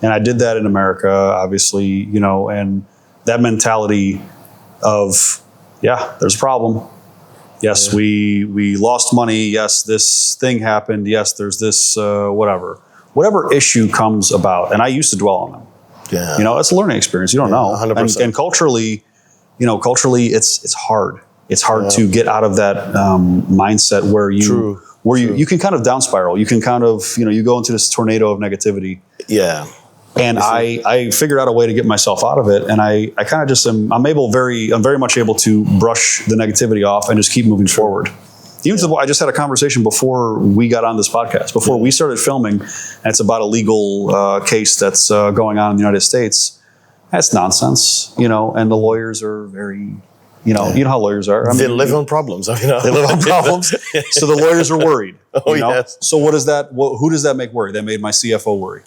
And I did that in America, obviously, you know, and that mentality of, there's a problem. Yes, we lost money. Yes, this thing happened. Yes, there's this, whatever issue comes about. And I used to dwell on them. Yeah. You know, it's a learning experience. You don't know. 100%. And culturally, you know, it's hard. It's hard to get out of that mindset where you can kind of down spiral. You can kind of, you know, you go into this tornado of negativity. Yeah. And I figured out a way to get myself out of it. And I kind of just I'm very much able to brush the negativity off and just keep moving forward. Even to the point, I just had a conversation before we got on this podcast, before we started filming, and it's about a legal case that's going on in the United States. That's nonsense, you know, and the lawyers are very, you know how lawyers are. I mean, They live on problems. They live on problems. So the lawyers are worried. Oh, you know? yes. So who does that make worry? That made my CFO worry.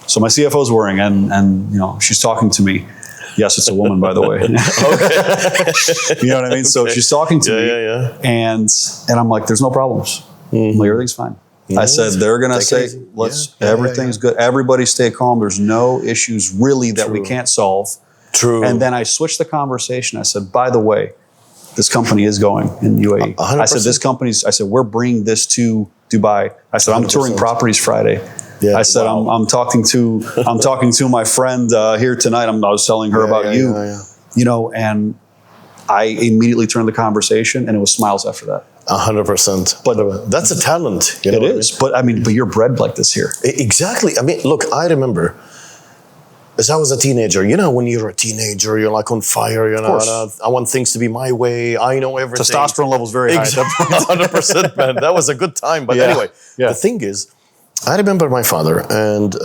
So my CFO is worrying, and you know, she's talking to me. Yes, it's a woman, by the way. Okay. You know what I mean? So she's talking to me, and I'm like, "There's no problems. Like, everything's fine." I said, "They're gonna say, everything's good. Everybody stay calm. There's no issues really that we can't solve." True. And then I switched the conversation. I said, "By the way, this company is going in UAE." 100%. I said, "We're bringing this to Dubai." I said, "I'm touring properties Friday." Yeah, I said, I'm talking to my friend here tonight. I was telling her about you, you know, and I immediately turned the conversation, and it was smiles after that. 100%. But that's a talent. You know it is. But I mean, but you're bred like this here. Exactly. I mean, look, I remember as I was a teenager, you know, when you're a teenager, you're like on fire, you know, I want things to be my way. I know everything. Testosterone levels very high. Exactly. 100%, man. That was a good time. But anyway, the thing is, I remember my father, and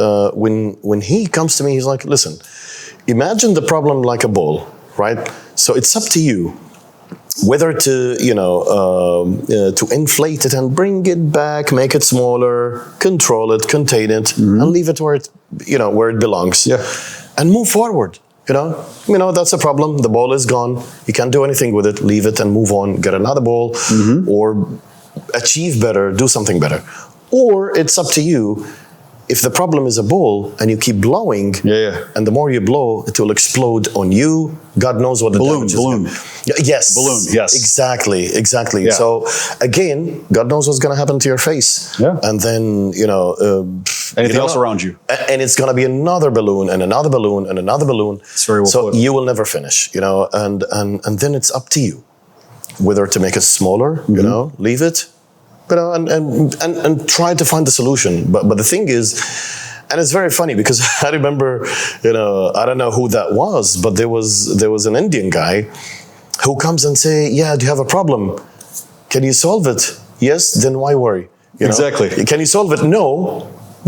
when he comes to me, he's like, "Listen, imagine the problem like a ball, right? So it's up to you whether to, you know, to inflate it and bring it back, make it smaller, control it, contain it, and leave it where it belongs, and move forward. You know, that's a problem. The ball is gone. You can't do anything with it. Leave it and move on. Get another ball, or achieve better. Do something better." Or it's up to you. If the problem is a ball and you keep blowing, and the more you blow, it will explode on you. God knows what the damage is. Balloon. Yes. Balloon. Yes. Exactly. Yeah. So again, God knows what's going to happen to your face. Yeah. And then, you know, anything else around you. And it's going to be another balloon and another balloon and another balloon. It's very well so put. You will never finish, you know, and then it's up to you whether to make it smaller, you know, leave it. You know, and try to find the solution. But the thing is, and it's very funny because I remember, you know, I don't know who that was, but there was an Indian guy who comes and say, "Yeah, do you have a problem? Can you solve it? Yes, then why worry? You know? Exactly. Can you solve it? No,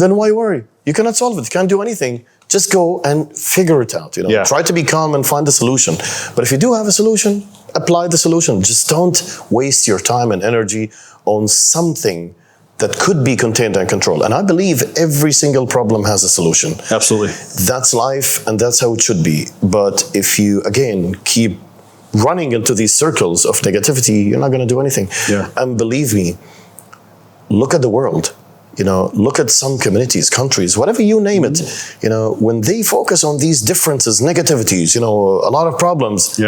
then why worry? You cannot solve it. You can't do anything. Just go and figure it out. You know, try to be calm and find the solution. But if you do have a solution, apply the solution. Just don't waste your time and energy on something that could be contained and controlled. And I believe every single problem has a solution. Absolutely. That's life, and that's how it should be. But if you, again, keep running into these circles of negativity, you're not going to do anything. And believe me, look at the world. You know, look at some communities, countries, whatever you name it. You know, when they focus on these differences, negativities, you know, a lot of problems,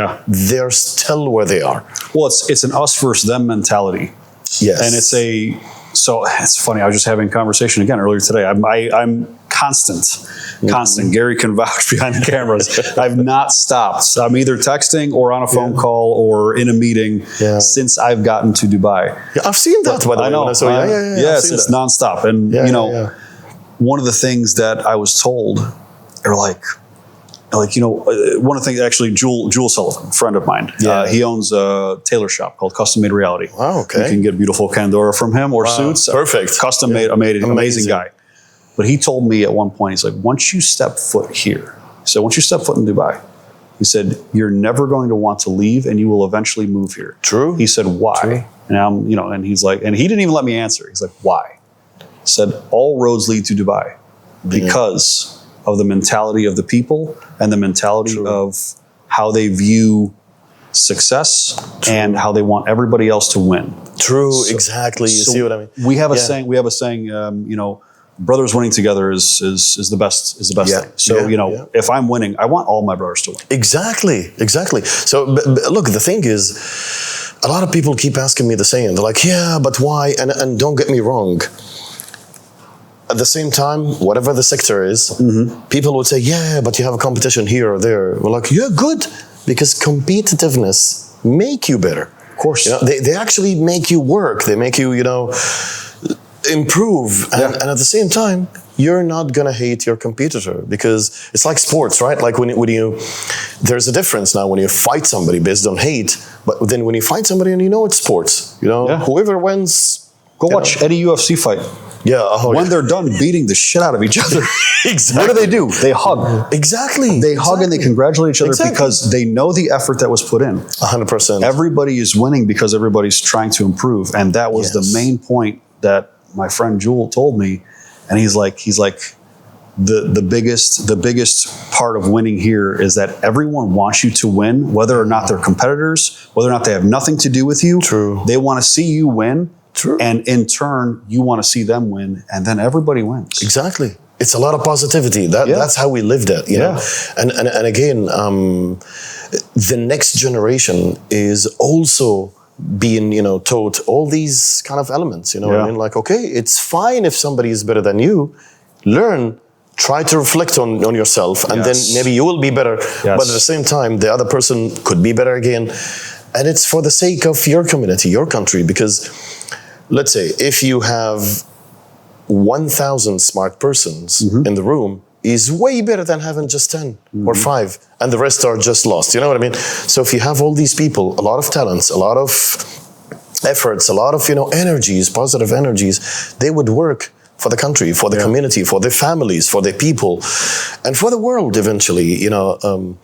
they're still where they are. Well, it's an us versus them mentality. Yes. And so it's funny. I was just having a conversation again earlier today. I'm constant. Gary can vouch behind the cameras. I've not stopped. I'm either texting or on a phone call or in a meeting since I've gotten to Dubai. Yeah, I've seen that, by the way. I know. So, yes, it's nonstop. And, you know, one of the things that I was told, are like, you know, one of the things, actually, Jewel Sullivan, a friend of mine, he owns a tailor shop called Custom Made Reality. Wow, okay. You can get beautiful Kandora from him or suits. Perfect. Custom made, amazing guy. But he told me at one point, he's like, once you step foot here, so once you step foot in Dubai, he said, you're never going to want to leave and you will eventually move here. True. He said, why? True. And I'm, you know, and he's like, and he didn't even let me answer. He's like, why? He said, all roads lead to Dubai because of the mentality of the people and the mentality of how they view success and how they want everybody else to win. True, exactly. You see what I mean? We have a saying, you know, brothers winning together is the best thing. So, you know, if I'm winning, I want all my brothers to win. Exactly. So, look, the thing is, a lot of people keep asking me the same. They're like, yeah, but why? And don't get me wrong. At the same time, whatever the sector is, people would say, yeah, but you have a competition here or there. We're like, yeah, good. Because competitiveness make you better. Of course. You know, they actually make you work. They make you, you know, improve. And at the same time, you're not going to hate your competitor because it's like sports, right? Like when you, there's a difference now when you fight somebody based on hate But then when you find somebody and you know it's sports, you know, whoever wins. Go watch any UFC fight. Yeah. When they're done beating the shit out of each other, Exactly. what do? They hug. Exactly. They hug and they congratulate each other because they know the effort that was put in. 100%. Everybody is winning because everybody's trying to improve. And that was the main point that my friend Jewel told me. And he's like, the biggest part of winning here is that everyone wants you to win, whether or not they're competitors, whether or not they have nothing to do with you. True. They want to see you win. True. And in turn, you want to see them win, and then everybody wins. Exactly. It's a lot of positivity. That's how we lived it, you know. And again, the next generation is also being, you know, taught all these kind of elements. You know what I mean? Like, okay, it's fine if somebody is better than you. Learn. Try to reflect on yourself, and then maybe you will be better. But at the same time, the other person could be better again. And it's for the sake of your community, your country, because let's say if you have 1,000 smart persons in the room, is way better than having just 10 or 5, and the rest are just lost. You know what I mean? So if you have all these people, a lot of talents, a lot of efforts, a lot of, you know, energies, positive energies, they would work for the country, for the community, for their families, for their people, and for the world eventually. You know,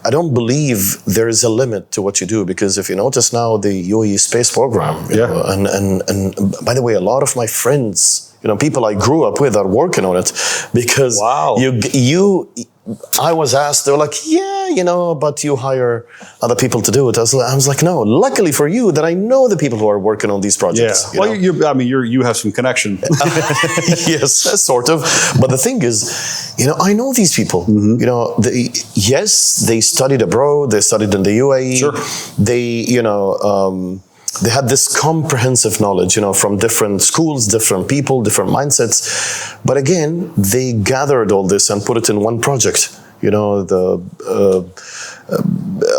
I don't believe there is a limit to what you do, because if you notice now the UAE space program, you know, and by the way, a lot of my friends, you know, people I grew up with are working on it, because I was asked, they were like, yeah, you know, but you hire other people to do it. I was like, no, luckily for you that I know the people who are working on these projects. Yeah. Well, you have some connection. Yes, sort of. But the thing is, you know, I know these people. You know, they studied abroad, they studied in the UAE. Sure. They, you know, they had this comprehensive knowledge, you know, from different schools, different people, different mindsets. But again, they gathered all this and put it in one project. You know,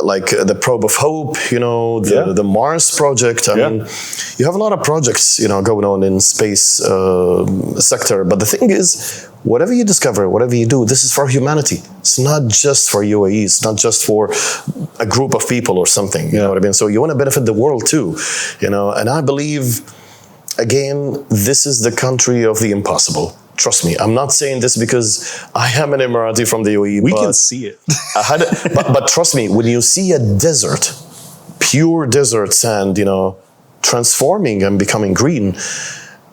like the Probe of Hope, you know, the Mars project. I mean, you have a lot of projects, you know, going on in space sector. But the thing is, whatever you discover, whatever you do, this is for humanity. It's not just for UAE. It's not just for a group of people or something. You know what I mean? So you want to benefit the world too, you know. And I believe, again, this is the country of the impossible. Trust me, I'm not saying this because I am an Emirati from the UAE. We can see it. but trust me, when you see a desert, pure desert sand, you know, transforming and becoming green,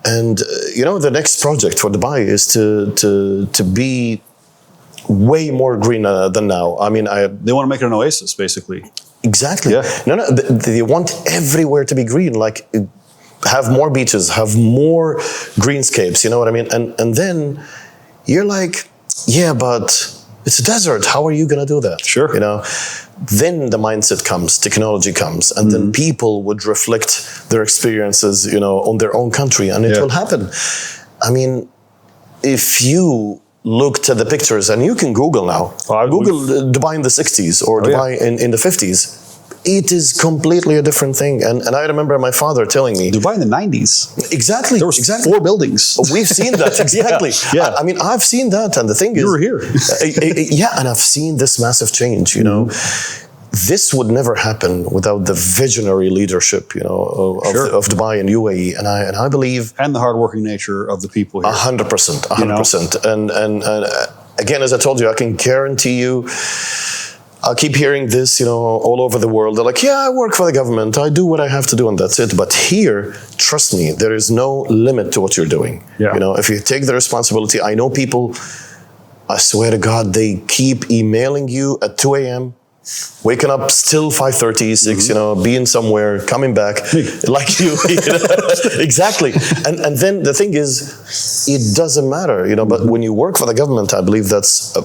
and you know, the next project for Dubai is to be way more green than now. I mean, they want to make it an oasis, basically. Exactly. Yeah. No, they want everywhere to be green, like. Have more beaches, have more greenscapes, you know what I mean? And then you're like, yeah, but it's a desert. How are you going to do that? Sure. You know, then the mindset comes, technology comes, and then people would reflect their experiences, you know, on their own country, and it will happen. I mean, if you looked at the pictures, and you can Google now, Google Dubai in the 60s or Dubai in the 50s, it is completely a different thing. And I remember my father telling me... Dubai in the 90s. Exactly. There was 4 buildings. We've seen that, exactly. I mean, I've seen that, and the thing is... You were here. And I've seen this massive change, you know. This would never happen without the visionary leadership, you know, of Dubai and UAE. And I believe... And the hardworking nature of the people here. 100%, 100%. And again, as I told you, I can guarantee you... I keep hearing this, you know, all over the world. They're like, yeah, I work for the government. I do what I have to do, and that's it. But here, trust me, there is no limit to what you're doing. You know, if you take the responsibility, I know people, I swear to God, they keep emailing you at 2 a.m., waking up still 5:30, 6, you know, being somewhere, coming back, like you know? Exactly. And then the thing is, it doesn't matter, you know, but when you work for the government, I believe that's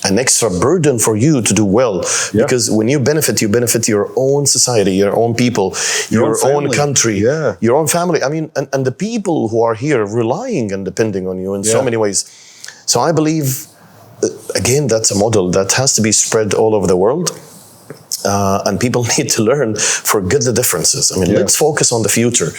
an extra burden for you to do well, because when you benefit your own society, your own people, your own country, your own family. I mean, and the people who are here relying and depending on you in so many ways. So I believe, again, that's a model that has to be spread all over the world. And people need to learn, forget the differences. I mean, let's focus on the future.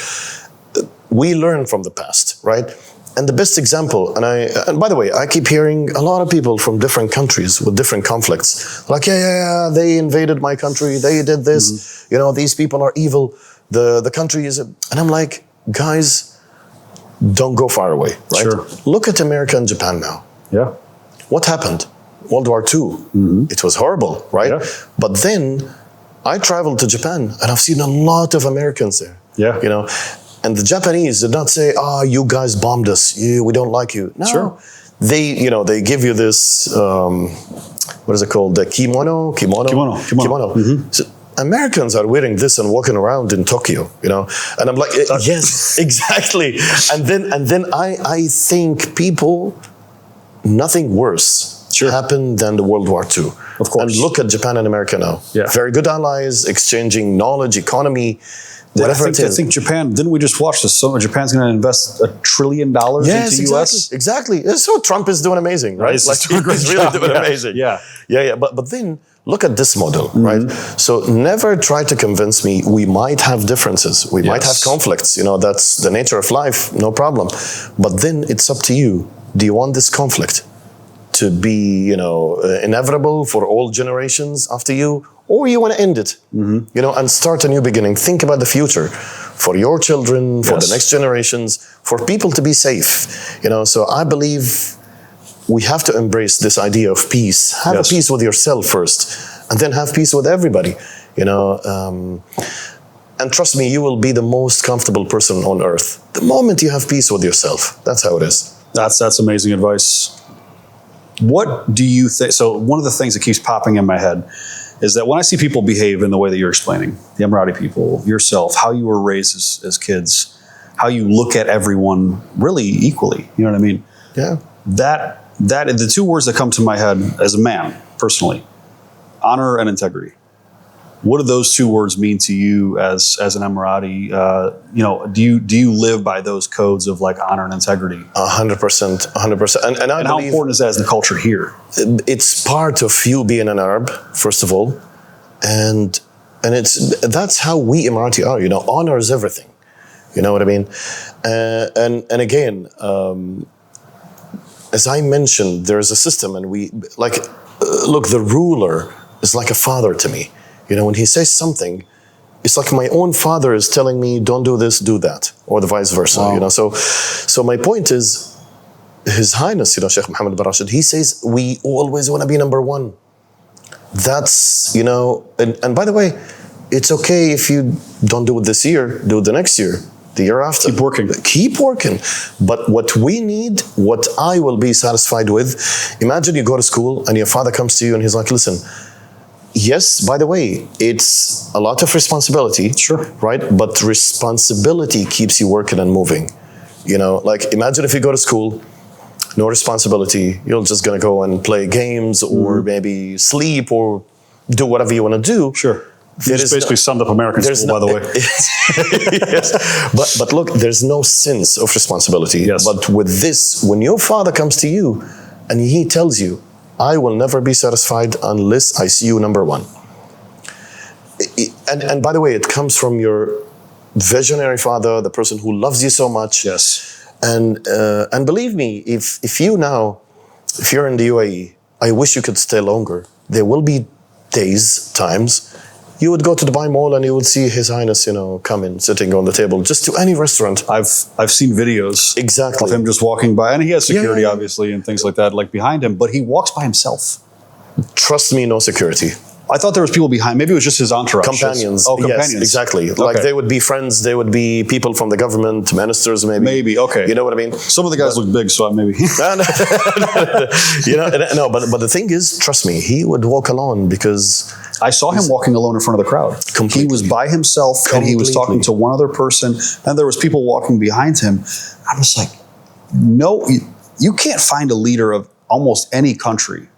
We learn from the past, right? And the best example, and by the way, I keep hearing a lot of people from different countries with different conflicts. Like, yeah, they invaded my country, they did this, you know, these people are evil, the country is, and I'm like, guys, don't go far away, right? Sure. Look at America and Japan now. Yeah. What happened? World War II. It was horrible, right? Yeah. But then I traveled to Japan and I've seen a lot of Americans there. Yeah. You know, and the Japanese did not say, you guys bombed us, we don't like you. No. Sure. They give you this, what is it called? The kimono. So Americans are wearing this and walking around in Tokyo, you know, and I'm like, yes, exactly. And then I think people, nothing worse happened than the World War II. Of course. And look at Japan and America now. Yeah. Very good allies, exchanging knowledge, economy, whatever it is. I think Japan, didn't we just watch this? So Japan's going to invest $1 trillion into US? Exactly. So Trump is doing amazing, right? He's really doing amazing. Yeah. But then look at this model, right? So never try to convince me we might have differences. We might have conflicts. You know, that's the nature of life, no problem. But then it's up to you. Do you want this conflict to be, you know, inevitable for all generations after you? Or you want to end it, you know, and start a new beginning. Think about the future for your children, for the next generations, for people to be safe, you know. So I believe we have to embrace this idea of peace. Have a peace with yourself first, and then have peace with everybody, you know. And trust me, you will be the most comfortable person on earth the moment you have peace with yourself. That's how it is. That's amazing advice. What do you think? So one of the things that keeps popping in my head is that when I see people behave in the way that you're explaining, the Emirati people, yourself, how you were raised as kids, how you look at everyone really equally, you know what I mean? Yeah. That the two words that come to my head as a man, personally, honor and integrity. What do those two words mean to you as an Emirati? You know, do you live by those codes of like honor and integrity? 100%, 100%. And how important is that as the culture here? It's part of you being an Arab, first of all, and that's how we Emirati are. You know, honor is everything. You know what I mean? And again, as I mentioned, there is a system, and we like look. The ruler is like a father to me. You know, when he says something, it's like my own father is telling me, don't do this, do that, or the vice versa, you know. So my point is, His Highness, you know, Sheikh Mohammed bin Rashid, he says, we always want to be number one. That's, you know, and by the way, it's okay if you don't do it this year, do it the next year, the year after. Keep working. Keep working. But what we need, what I will be satisfied with, imagine you go to school and your father comes to you and he's like, listen, yes, by the way, it's a lot of responsibility, right? But responsibility keeps you working and moving. You know, like imagine if you go to school, no responsibility, you're just gonna go and play games or maybe sleep or do whatever you wanna do. Sure. You just basically summed up American school, by the way. Yes. But look, there's no sense of responsibility. Yes. But with this, when your father comes to you and he tells you, I will never be satisfied unless I see you number one. And by the way, it comes from your visionary father, the person who loves you so much. Yes. And believe me, if you're in the UAE, I wish you could stay longer. There will be times, you would go to the Dubai Mall and you would see His Highness, you know, coming, sitting on the table, just to any restaurant. I've seen videos of him just walking by, and he has security, obviously, and things like that, like behind him, but he walks by himself. Trust me, no security. I thought there was people behind. Maybe it was just his entourage. Companions. Oh, companions. Yes, exactly. Like they would be friends. They would be people from the government, ministers, maybe. Maybe. Okay. You know what I mean? Some of the guys look big, so maybe. You know, but the thing is, trust me, he would walk alone because I saw him walking alone in front of the crowd. Completely. He was by himself and he was talking to one other person, and there was people walking behind him. I was like, no, you can't find a leader of almost any country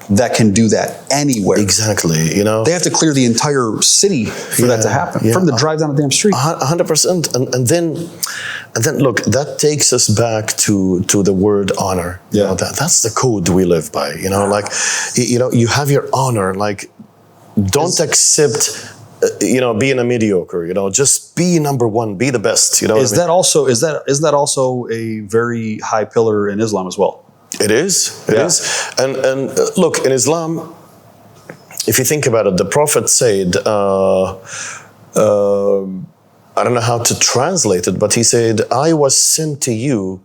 that can do that anywhere. Exactly, you know. They have to clear the entire city for that to happen. From the drive down the damn street. 100%. And then look, that takes us back to the word honor. You know, that's the code we live by. You know, like, you know, you have your honor. Like, don't accept being a mediocre. Just be number one, be the best. Is that also a very high pillar in Islam as well? It is. It is. And look, in Islam, if you think about it, the Prophet said, I don't know how to translate it, but he said, I was sent to you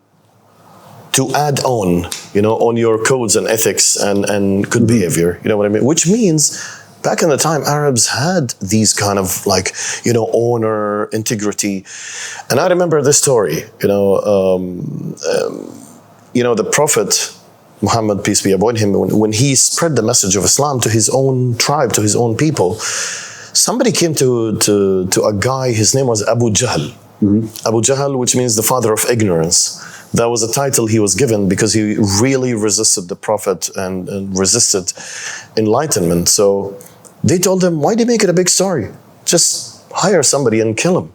to add on your codes and ethics and good behavior. You know what I mean? Which means back in the time, Arabs had these kind of honor, integrity. And I remember this story, the Prophet Muhammad, peace be upon him, when he spread the message of Islam to his own tribe, to his own people, somebody came to a guy, his name was Abu Jahl. Abu Jahl, which means the father of ignorance. That was a title he was given because he really resisted the Prophet and resisted enlightenment. So they told him, why do you make it a big story? Just hire somebody and kill him.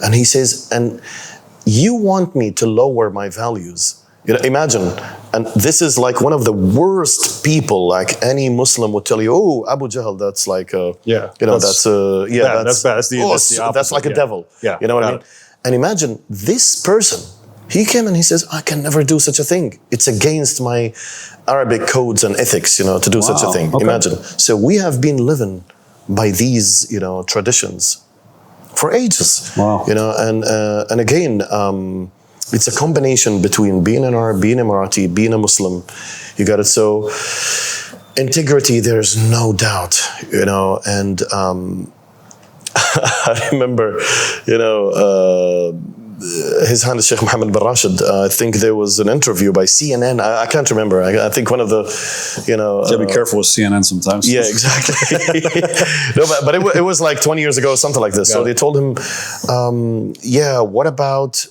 And he says, and you want me to lower my values? Imagine, and this is like one of the worst people, like any Muslim would tell you, oh, Abu Jahl, that's like, that's bad. That's bad. That's like a devil. Yeah, you know what I mean? And imagine this person, he came and he says, I can never do such a thing. It's against my Arabic codes and ethics, to do such a thing. Okay. Imagine. So we have been living by these, traditions for ages. Wow. And again, it's a combination between being an Arab, being a Emirati, being a Muslim. You got it. So integrity, there's no doubt, and I remember, His Highness Sheikh Mohammed bin Rashid, I think there was an interview by CNN. I can't remember. I think one of the, You gotta be careful with CNN sometimes. Yeah, exactly. No, but it was like 20 years ago, something like this. So they told him, what about,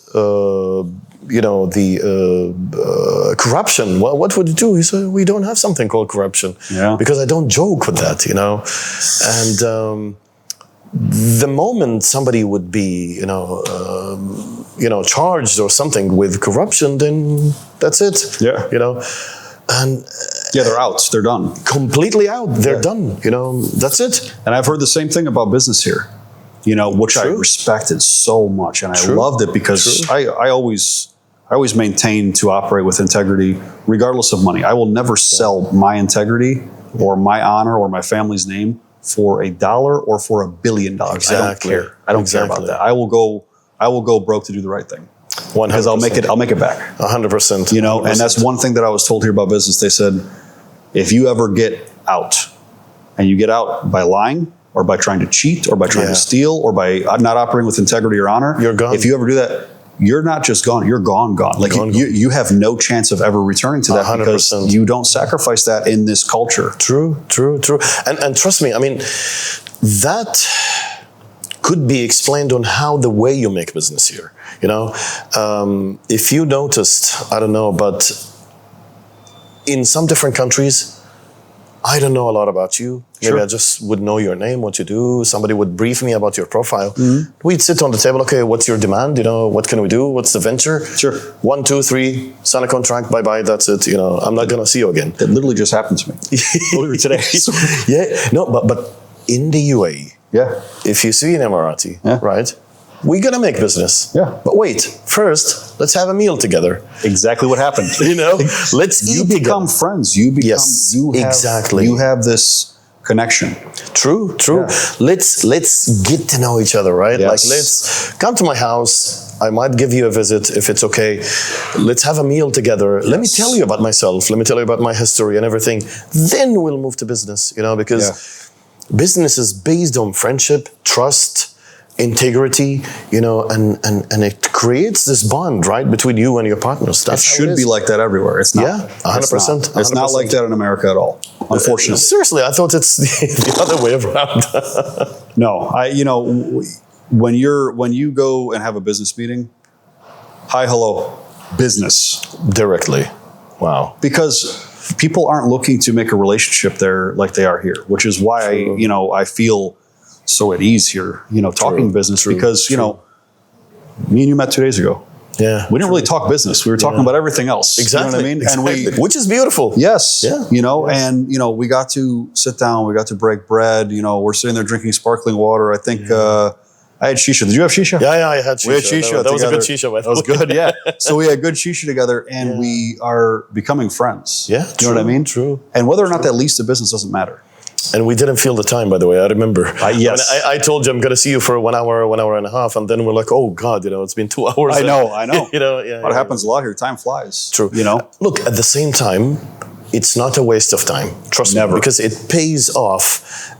corruption? What would you do? He said, we don't have something called corruption. Yeah. Because I don't joke with that, And the moment somebody would be, charged or something with corruption, then that's it. Yeah. And they're out. They're done. Completely out. They're done. That's it. And I've heard the same thing about business here, which I respected so much, and I loved it because I always maintain to operate with integrity, regardless of money. I will never sell my integrity or my honor or my family's name for $1 or for $1 billion. Exactly. I don't care. I don't care about that. I will go broke to do the right thing. 100%. Because I'll make it back. 100%. And that's one thing that I was told here about business. They said, if you ever get out, and you get out by lying or by trying to cheat or by trying to steal or by not operating with integrity or honor, you're gone. If you ever do that, you're not just gone, you're gone. Like you have no chance of ever returning to that 100%. Because you don't sacrifice that in this culture. True. And trust me, I mean, that could be explained on how the way you make business here. If you noticed, I don't know, but in some different countries, I don't know a lot about you. Maybe I just would know your name, what you do. Somebody would brief me about your profile. We'd sit on the table. Okay, what's your demand? What can we do? What's the venture? Sure. 1, 2, 3, sign a contract. Bye. That's it. I'm not gonna see you again. It literally just happened to me earlier today. But in the UAE, if you see an Emirati, right? We're gonna make business. Yeah. But wait, first, let's have a meal together. Exactly what happened. Let's eat. You become friends. Exactly. You have this connection. True. Yeah. Let's get to know each other, right? Yes. Like, let's come to my house. I might give you a visit if it's okay. Let's have a meal together. Yes. Let me tell you about myself. Let me tell you about my history and everything. Then we'll move to business, because business is based on friendship, trust, integrity, and it creates this bond, right, between you and your partners. It should be like that everywhere. It's not. Yeah, 100%. It's not like that in America at all, unfortunately. Seriously, I thought it's the other way around. No, when you go and have a business meeting, hi, hello, business. Directly. Wow. Because people aren't looking to make a relationship there like they are here, which is why I feel so at ease here, talking business, because me and you met 2 days ago. Yeah, we didn't really talk business. We were talking about everything else. Exactly. You know what I mean? Exactly. And which is beautiful. yes, Yeah. you know, and we got to sit down, we got to break bread. We're sitting there drinking sparkling water. I think I had shisha. Did you have shisha? Yeah, I had shisha. We had shisha. That was a good shisha. That was good. Yeah. So we had good shisha together, and we are becoming friends. Yeah, you know what I mean? True. And whether or not that leads to business doesn't matter. And we didn't feel the time, by the way. I remember. Yes. I told you I'm going to see you for 1 hour, 1 hour and a half, and then we're like, oh God, it's been 2 hours. I know. What happens a lot here. Time flies. True. Look, at the same time, it's not a waste of time. Trust me, because it pays off,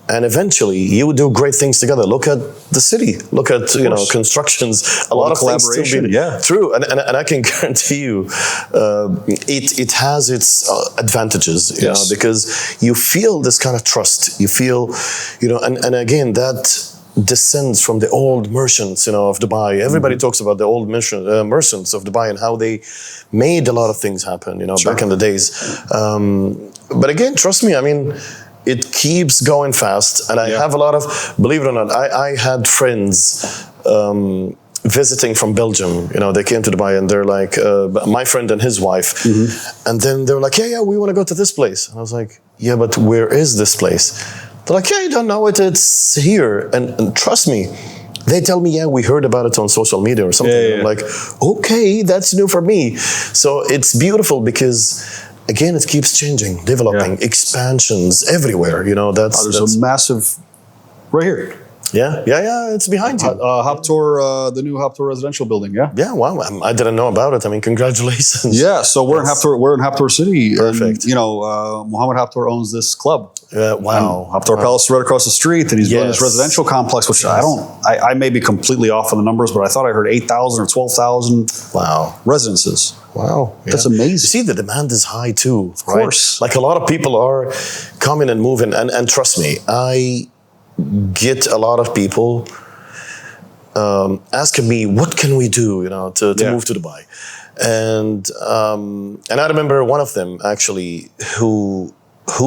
and eventually you do great things together. Look at the city. Look at constructions. A lot of collaboration. True, and I can guarantee you, it has its advantages. Because you feel this kind of trust. You feel, and again that descends from the old merchants, of Dubai. Everybody talks about the old merchants of Dubai and how they made a lot of things happen, back in the days. But again, trust me, it keeps going fast. And I have a lot of, believe it or not, I had friends visiting from Belgium. They came to Dubai and they're like, my friend and his wife. And then they were like, yeah, we want to go to this place. And I was like, yeah, but where is this place? They're like, yeah, you don't know it, it's here. And trust me, they tell me, yeah, we heard about it on social media or something. I'm like, okay, that's new for me. So it's beautiful because, again, it keeps changing, developing, expansions everywhere. That's a massive, right here. Yeah, it's behind you. Haptor, the new Haptor residential building, Yeah, wow, I didn't know about it. congratulations. Yeah, so we're in Haptor City. Perfect. And, Mohammed Haptor owns this club. Wow. Haptor Palace right across the street, and he's building this residential complex, which I may be completely off on the numbers, but I thought I heard 8,000 or 12,000 residences. Wow. That's amazing. You see, the demand is high too. Of course. Like a lot of people are coming and moving, and trust me, I get a lot of people asking me, what can we do, to move to Dubai? And I remember one of them actually who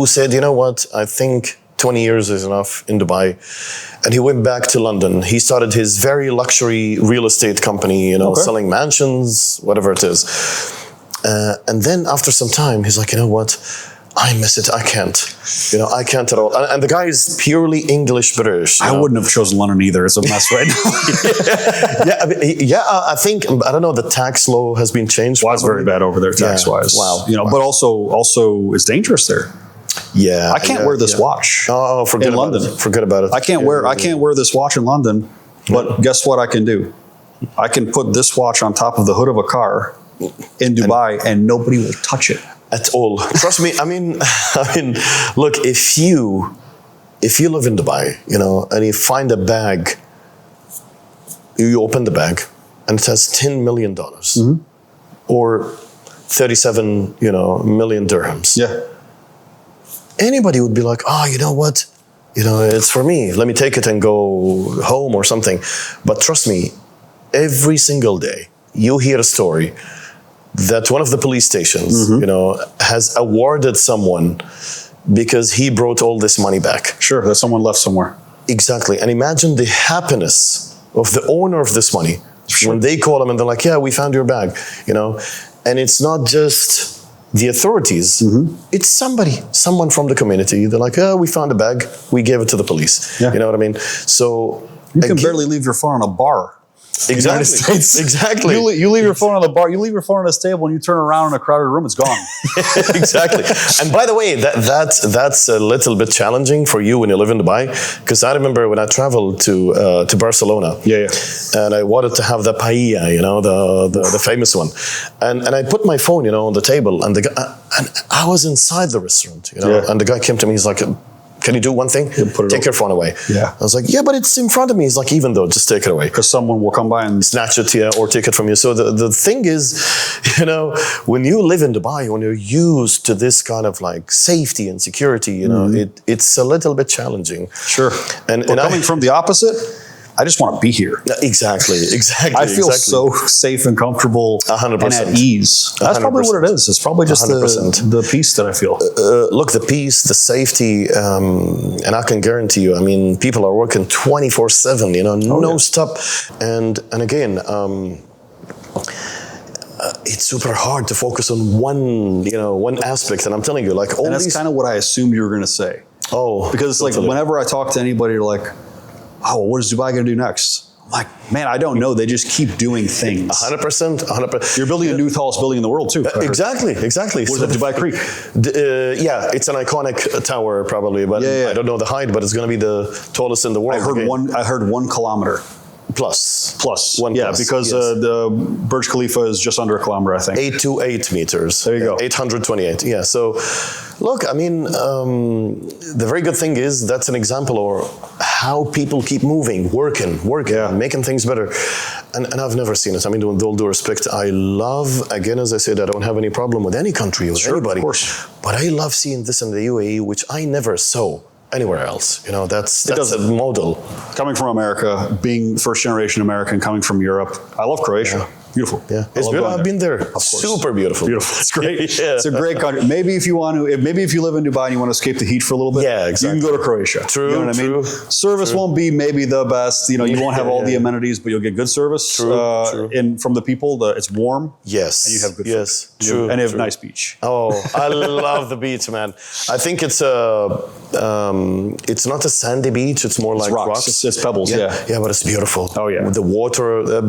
said, you know what, I think 20 years is enough in Dubai. And he went back to London. He started his very luxury real estate company, selling mansions, whatever it is. And then after some time, he's like, you know what, I miss it. I can't. I can't at all. And the guy is purely English British. I wouldn't have chosen London either. It's a mess right now. I think, I don't know, the tax law has been changed. Well, it's very bad over there tax-wise. Wow. But also it's dangerous there. Yeah. I can't wear this watch. Oh, forget in about London. it. Forget about it. I can't wear this watch in London, but guess what I can do? I can put this watch on top of the hood of a car in Dubai and nobody will touch it. At all. Trust me. Look, if you live in Dubai, and you find a bag, you open the bag and it has $10 million or 37, million dirhams. Yeah. Anybody would be like, oh, you know what? It's for me. Let me take it and go home or something. But trust me, every single day you hear a story that one of the police stations, has awarded someone because he brought all this money back. Sure, that someone left somewhere. Exactly. And imagine the happiness of the owner of this money when they call him and they're like, yeah, we found your bag, And it's not just the authorities. It's someone from the community. They're like, oh, we found a bag. We gave it to the police. Yeah. You know what I mean? So you can barely leave your phone on a bar. Exactly. Exactly. You leave your phone on the bar. You leave your phone on this table, and you turn around in a crowded room. It's gone. Exactly. And by the way, that's a little bit challenging for you when you live in Dubai, because I remember when I traveled to Barcelona. Yeah. And I wanted to have the paella, the famous one, and I put my phone, on the table, and the guy, and I was inside the restaurant, and the guy came to me. He's like, can you do one thing? Take your phone away. Yeah. I was like, yeah, but it's in front of me. He's like, even though, just take it away. Because someone will come by and snatch it, or take it from you. So the thing is, when you live in Dubai, when you're used to this kind of like safety and security, it's a little bit challenging. Sure. And coming from the opposite, I just want to be here. Exactly. I feel so safe and comfortable 100%. and at ease. That's 100%. Probably what it is. It's probably just the peace that I feel. Look, the peace, the safety, and I can guarantee you, people are working 24/7, no stop. And again, it's super hard to focus on one aspect. And I'm telling you, like all And that's these. kind of what I assumed you were going to say. Oh, Because it's like totally. whenever I talk to anybody, they're like, oh, what is Dubai going to do next? I'm like, man, I don't know. They just keep doing things. 100%. You're building a new tallest building in the world, too. Exactly. What is that, Dubai Creek? Yeah, it's an iconic tower, probably, but Yeah. I don't know the height. But it's going to be the tallest in the world. I heard 1 kilometer. Plus. One plus. Because the Burj Khalifa is just under a kilometer, I think. 828 meters. There you go. 828. Yeah. So, look, I mean, the very good thing is that's an example of how people keep moving, working, making things better. And I've never seen it. I mean, with all due respect, I love, again, as I said, I don't have any problem with any country, with anybody. Of course. But I love seeing this in the UAE, which I never saw anywhere else. That's a model. Coming from America, being first generation American, coming from Europe, I love Croatia. Yeah. Beautiful. Yeah, I it's love beautiful. going I've been there. Of course. Super beautiful. Beautiful. It's great. Yeah. It's a great country. Maybe if you live in Dubai and you want to escape the heat for a little bit, Yeah, exactly. you can go to Croatia. True, You know what I mean? true, Service won't be maybe the best. You won't have all the Yeah. amenities, but you'll get good service. True. And from the people, it's warm. Yes. And you have good Yes. food. True. And you have true. nice beach. Oh, I love the beach, man. I think it's not a sandy beach. It's more like rocks. It's pebbles. Yeah. But it's beautiful. Oh, yeah. The water, The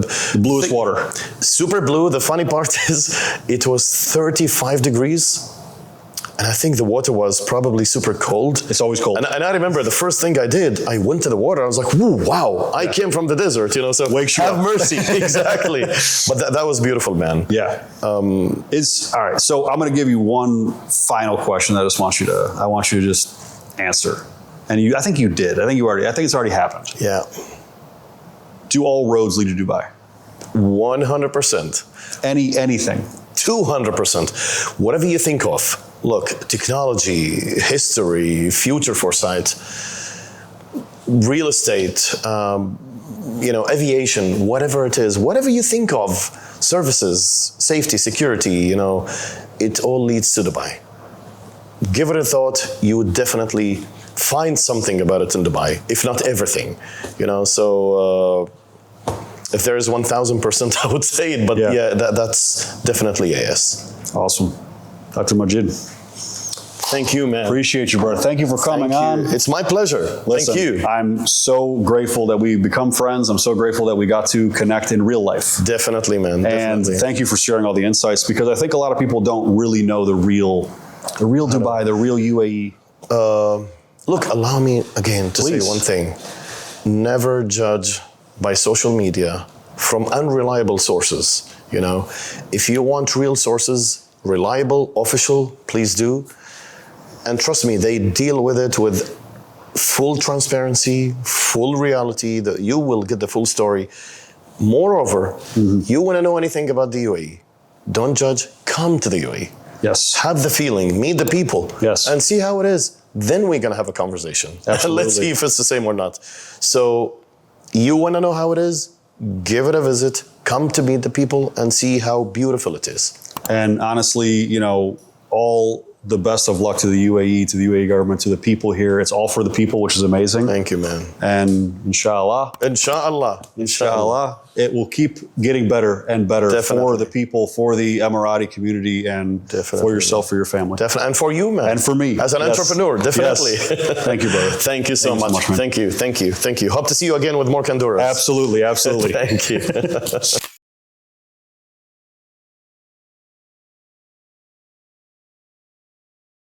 bluest water. super blue. The funny part is, it was 35 degrees. And I think the water was probably super cold. It's always cold. And I remember the first thing I did, I went to the water. I was like, "Whoa, wow! I came from the desert, so Wakes you have up. mercy." Exactly. But that was beautiful, man. Yeah. All right. So I'm going to give you one final question. I want you to just answer. And I think you did. I think it's already happened. Yeah. Do all roads lead to Dubai? 100%. Anything? 200%. Whatever you think of. Look, technology, history, future foresight, real estate, aviation, whatever it is, whatever you think of, services, safety, security, it all leads to Dubai. Give it a thought. You would definitely find something about it in Dubai, if not everything. So if there is 1,000%, I would say it, but that's definitely a yes. Awesome. Dr. Majid. Thank you, man. Appreciate you, brother. Thank you for coming on. It's my pleasure. Listen, Thank you. I'm so grateful that we become friends. I'm so grateful that we got to connect in real life. Definitely, man. And Definitely. thank you for sharing all the insights, because I think a lot of people don't really know the real Dubai, the real UAE. Look, allow me again to Please. say one thing. Never judge by social media from unreliable sources. If you want real sources, reliable, official, please do. And trust me, they deal with it with full transparency, full reality, that you will get the full story. Moreover, you want to know anything about the UAE, don't judge, come to the UAE. Yes. Have the feeling, meet the people, Yes. and see how it is. Then we're going to have a conversation. Absolutely. Let's see if it's the same or not. So you want to know how it is? Give it a visit, come to meet the people and see how beautiful it is. And honestly, all the best of luck to the UAE, to the UAE government, to the people here. It's all for the people, which is amazing. Thank you, man. And inshallah, Inshallah. it will keep getting better and better Definitely. for the people, for the Emirati community, and Definitely. for yourself, for your family. Definitely. And for you, man. And for me. As an Yes. entrepreneur, definitely. Yes. Thank you, brother. Thank you so much. man. Thank you. Hope to see you again with more Honduras. Absolutely. Thank you.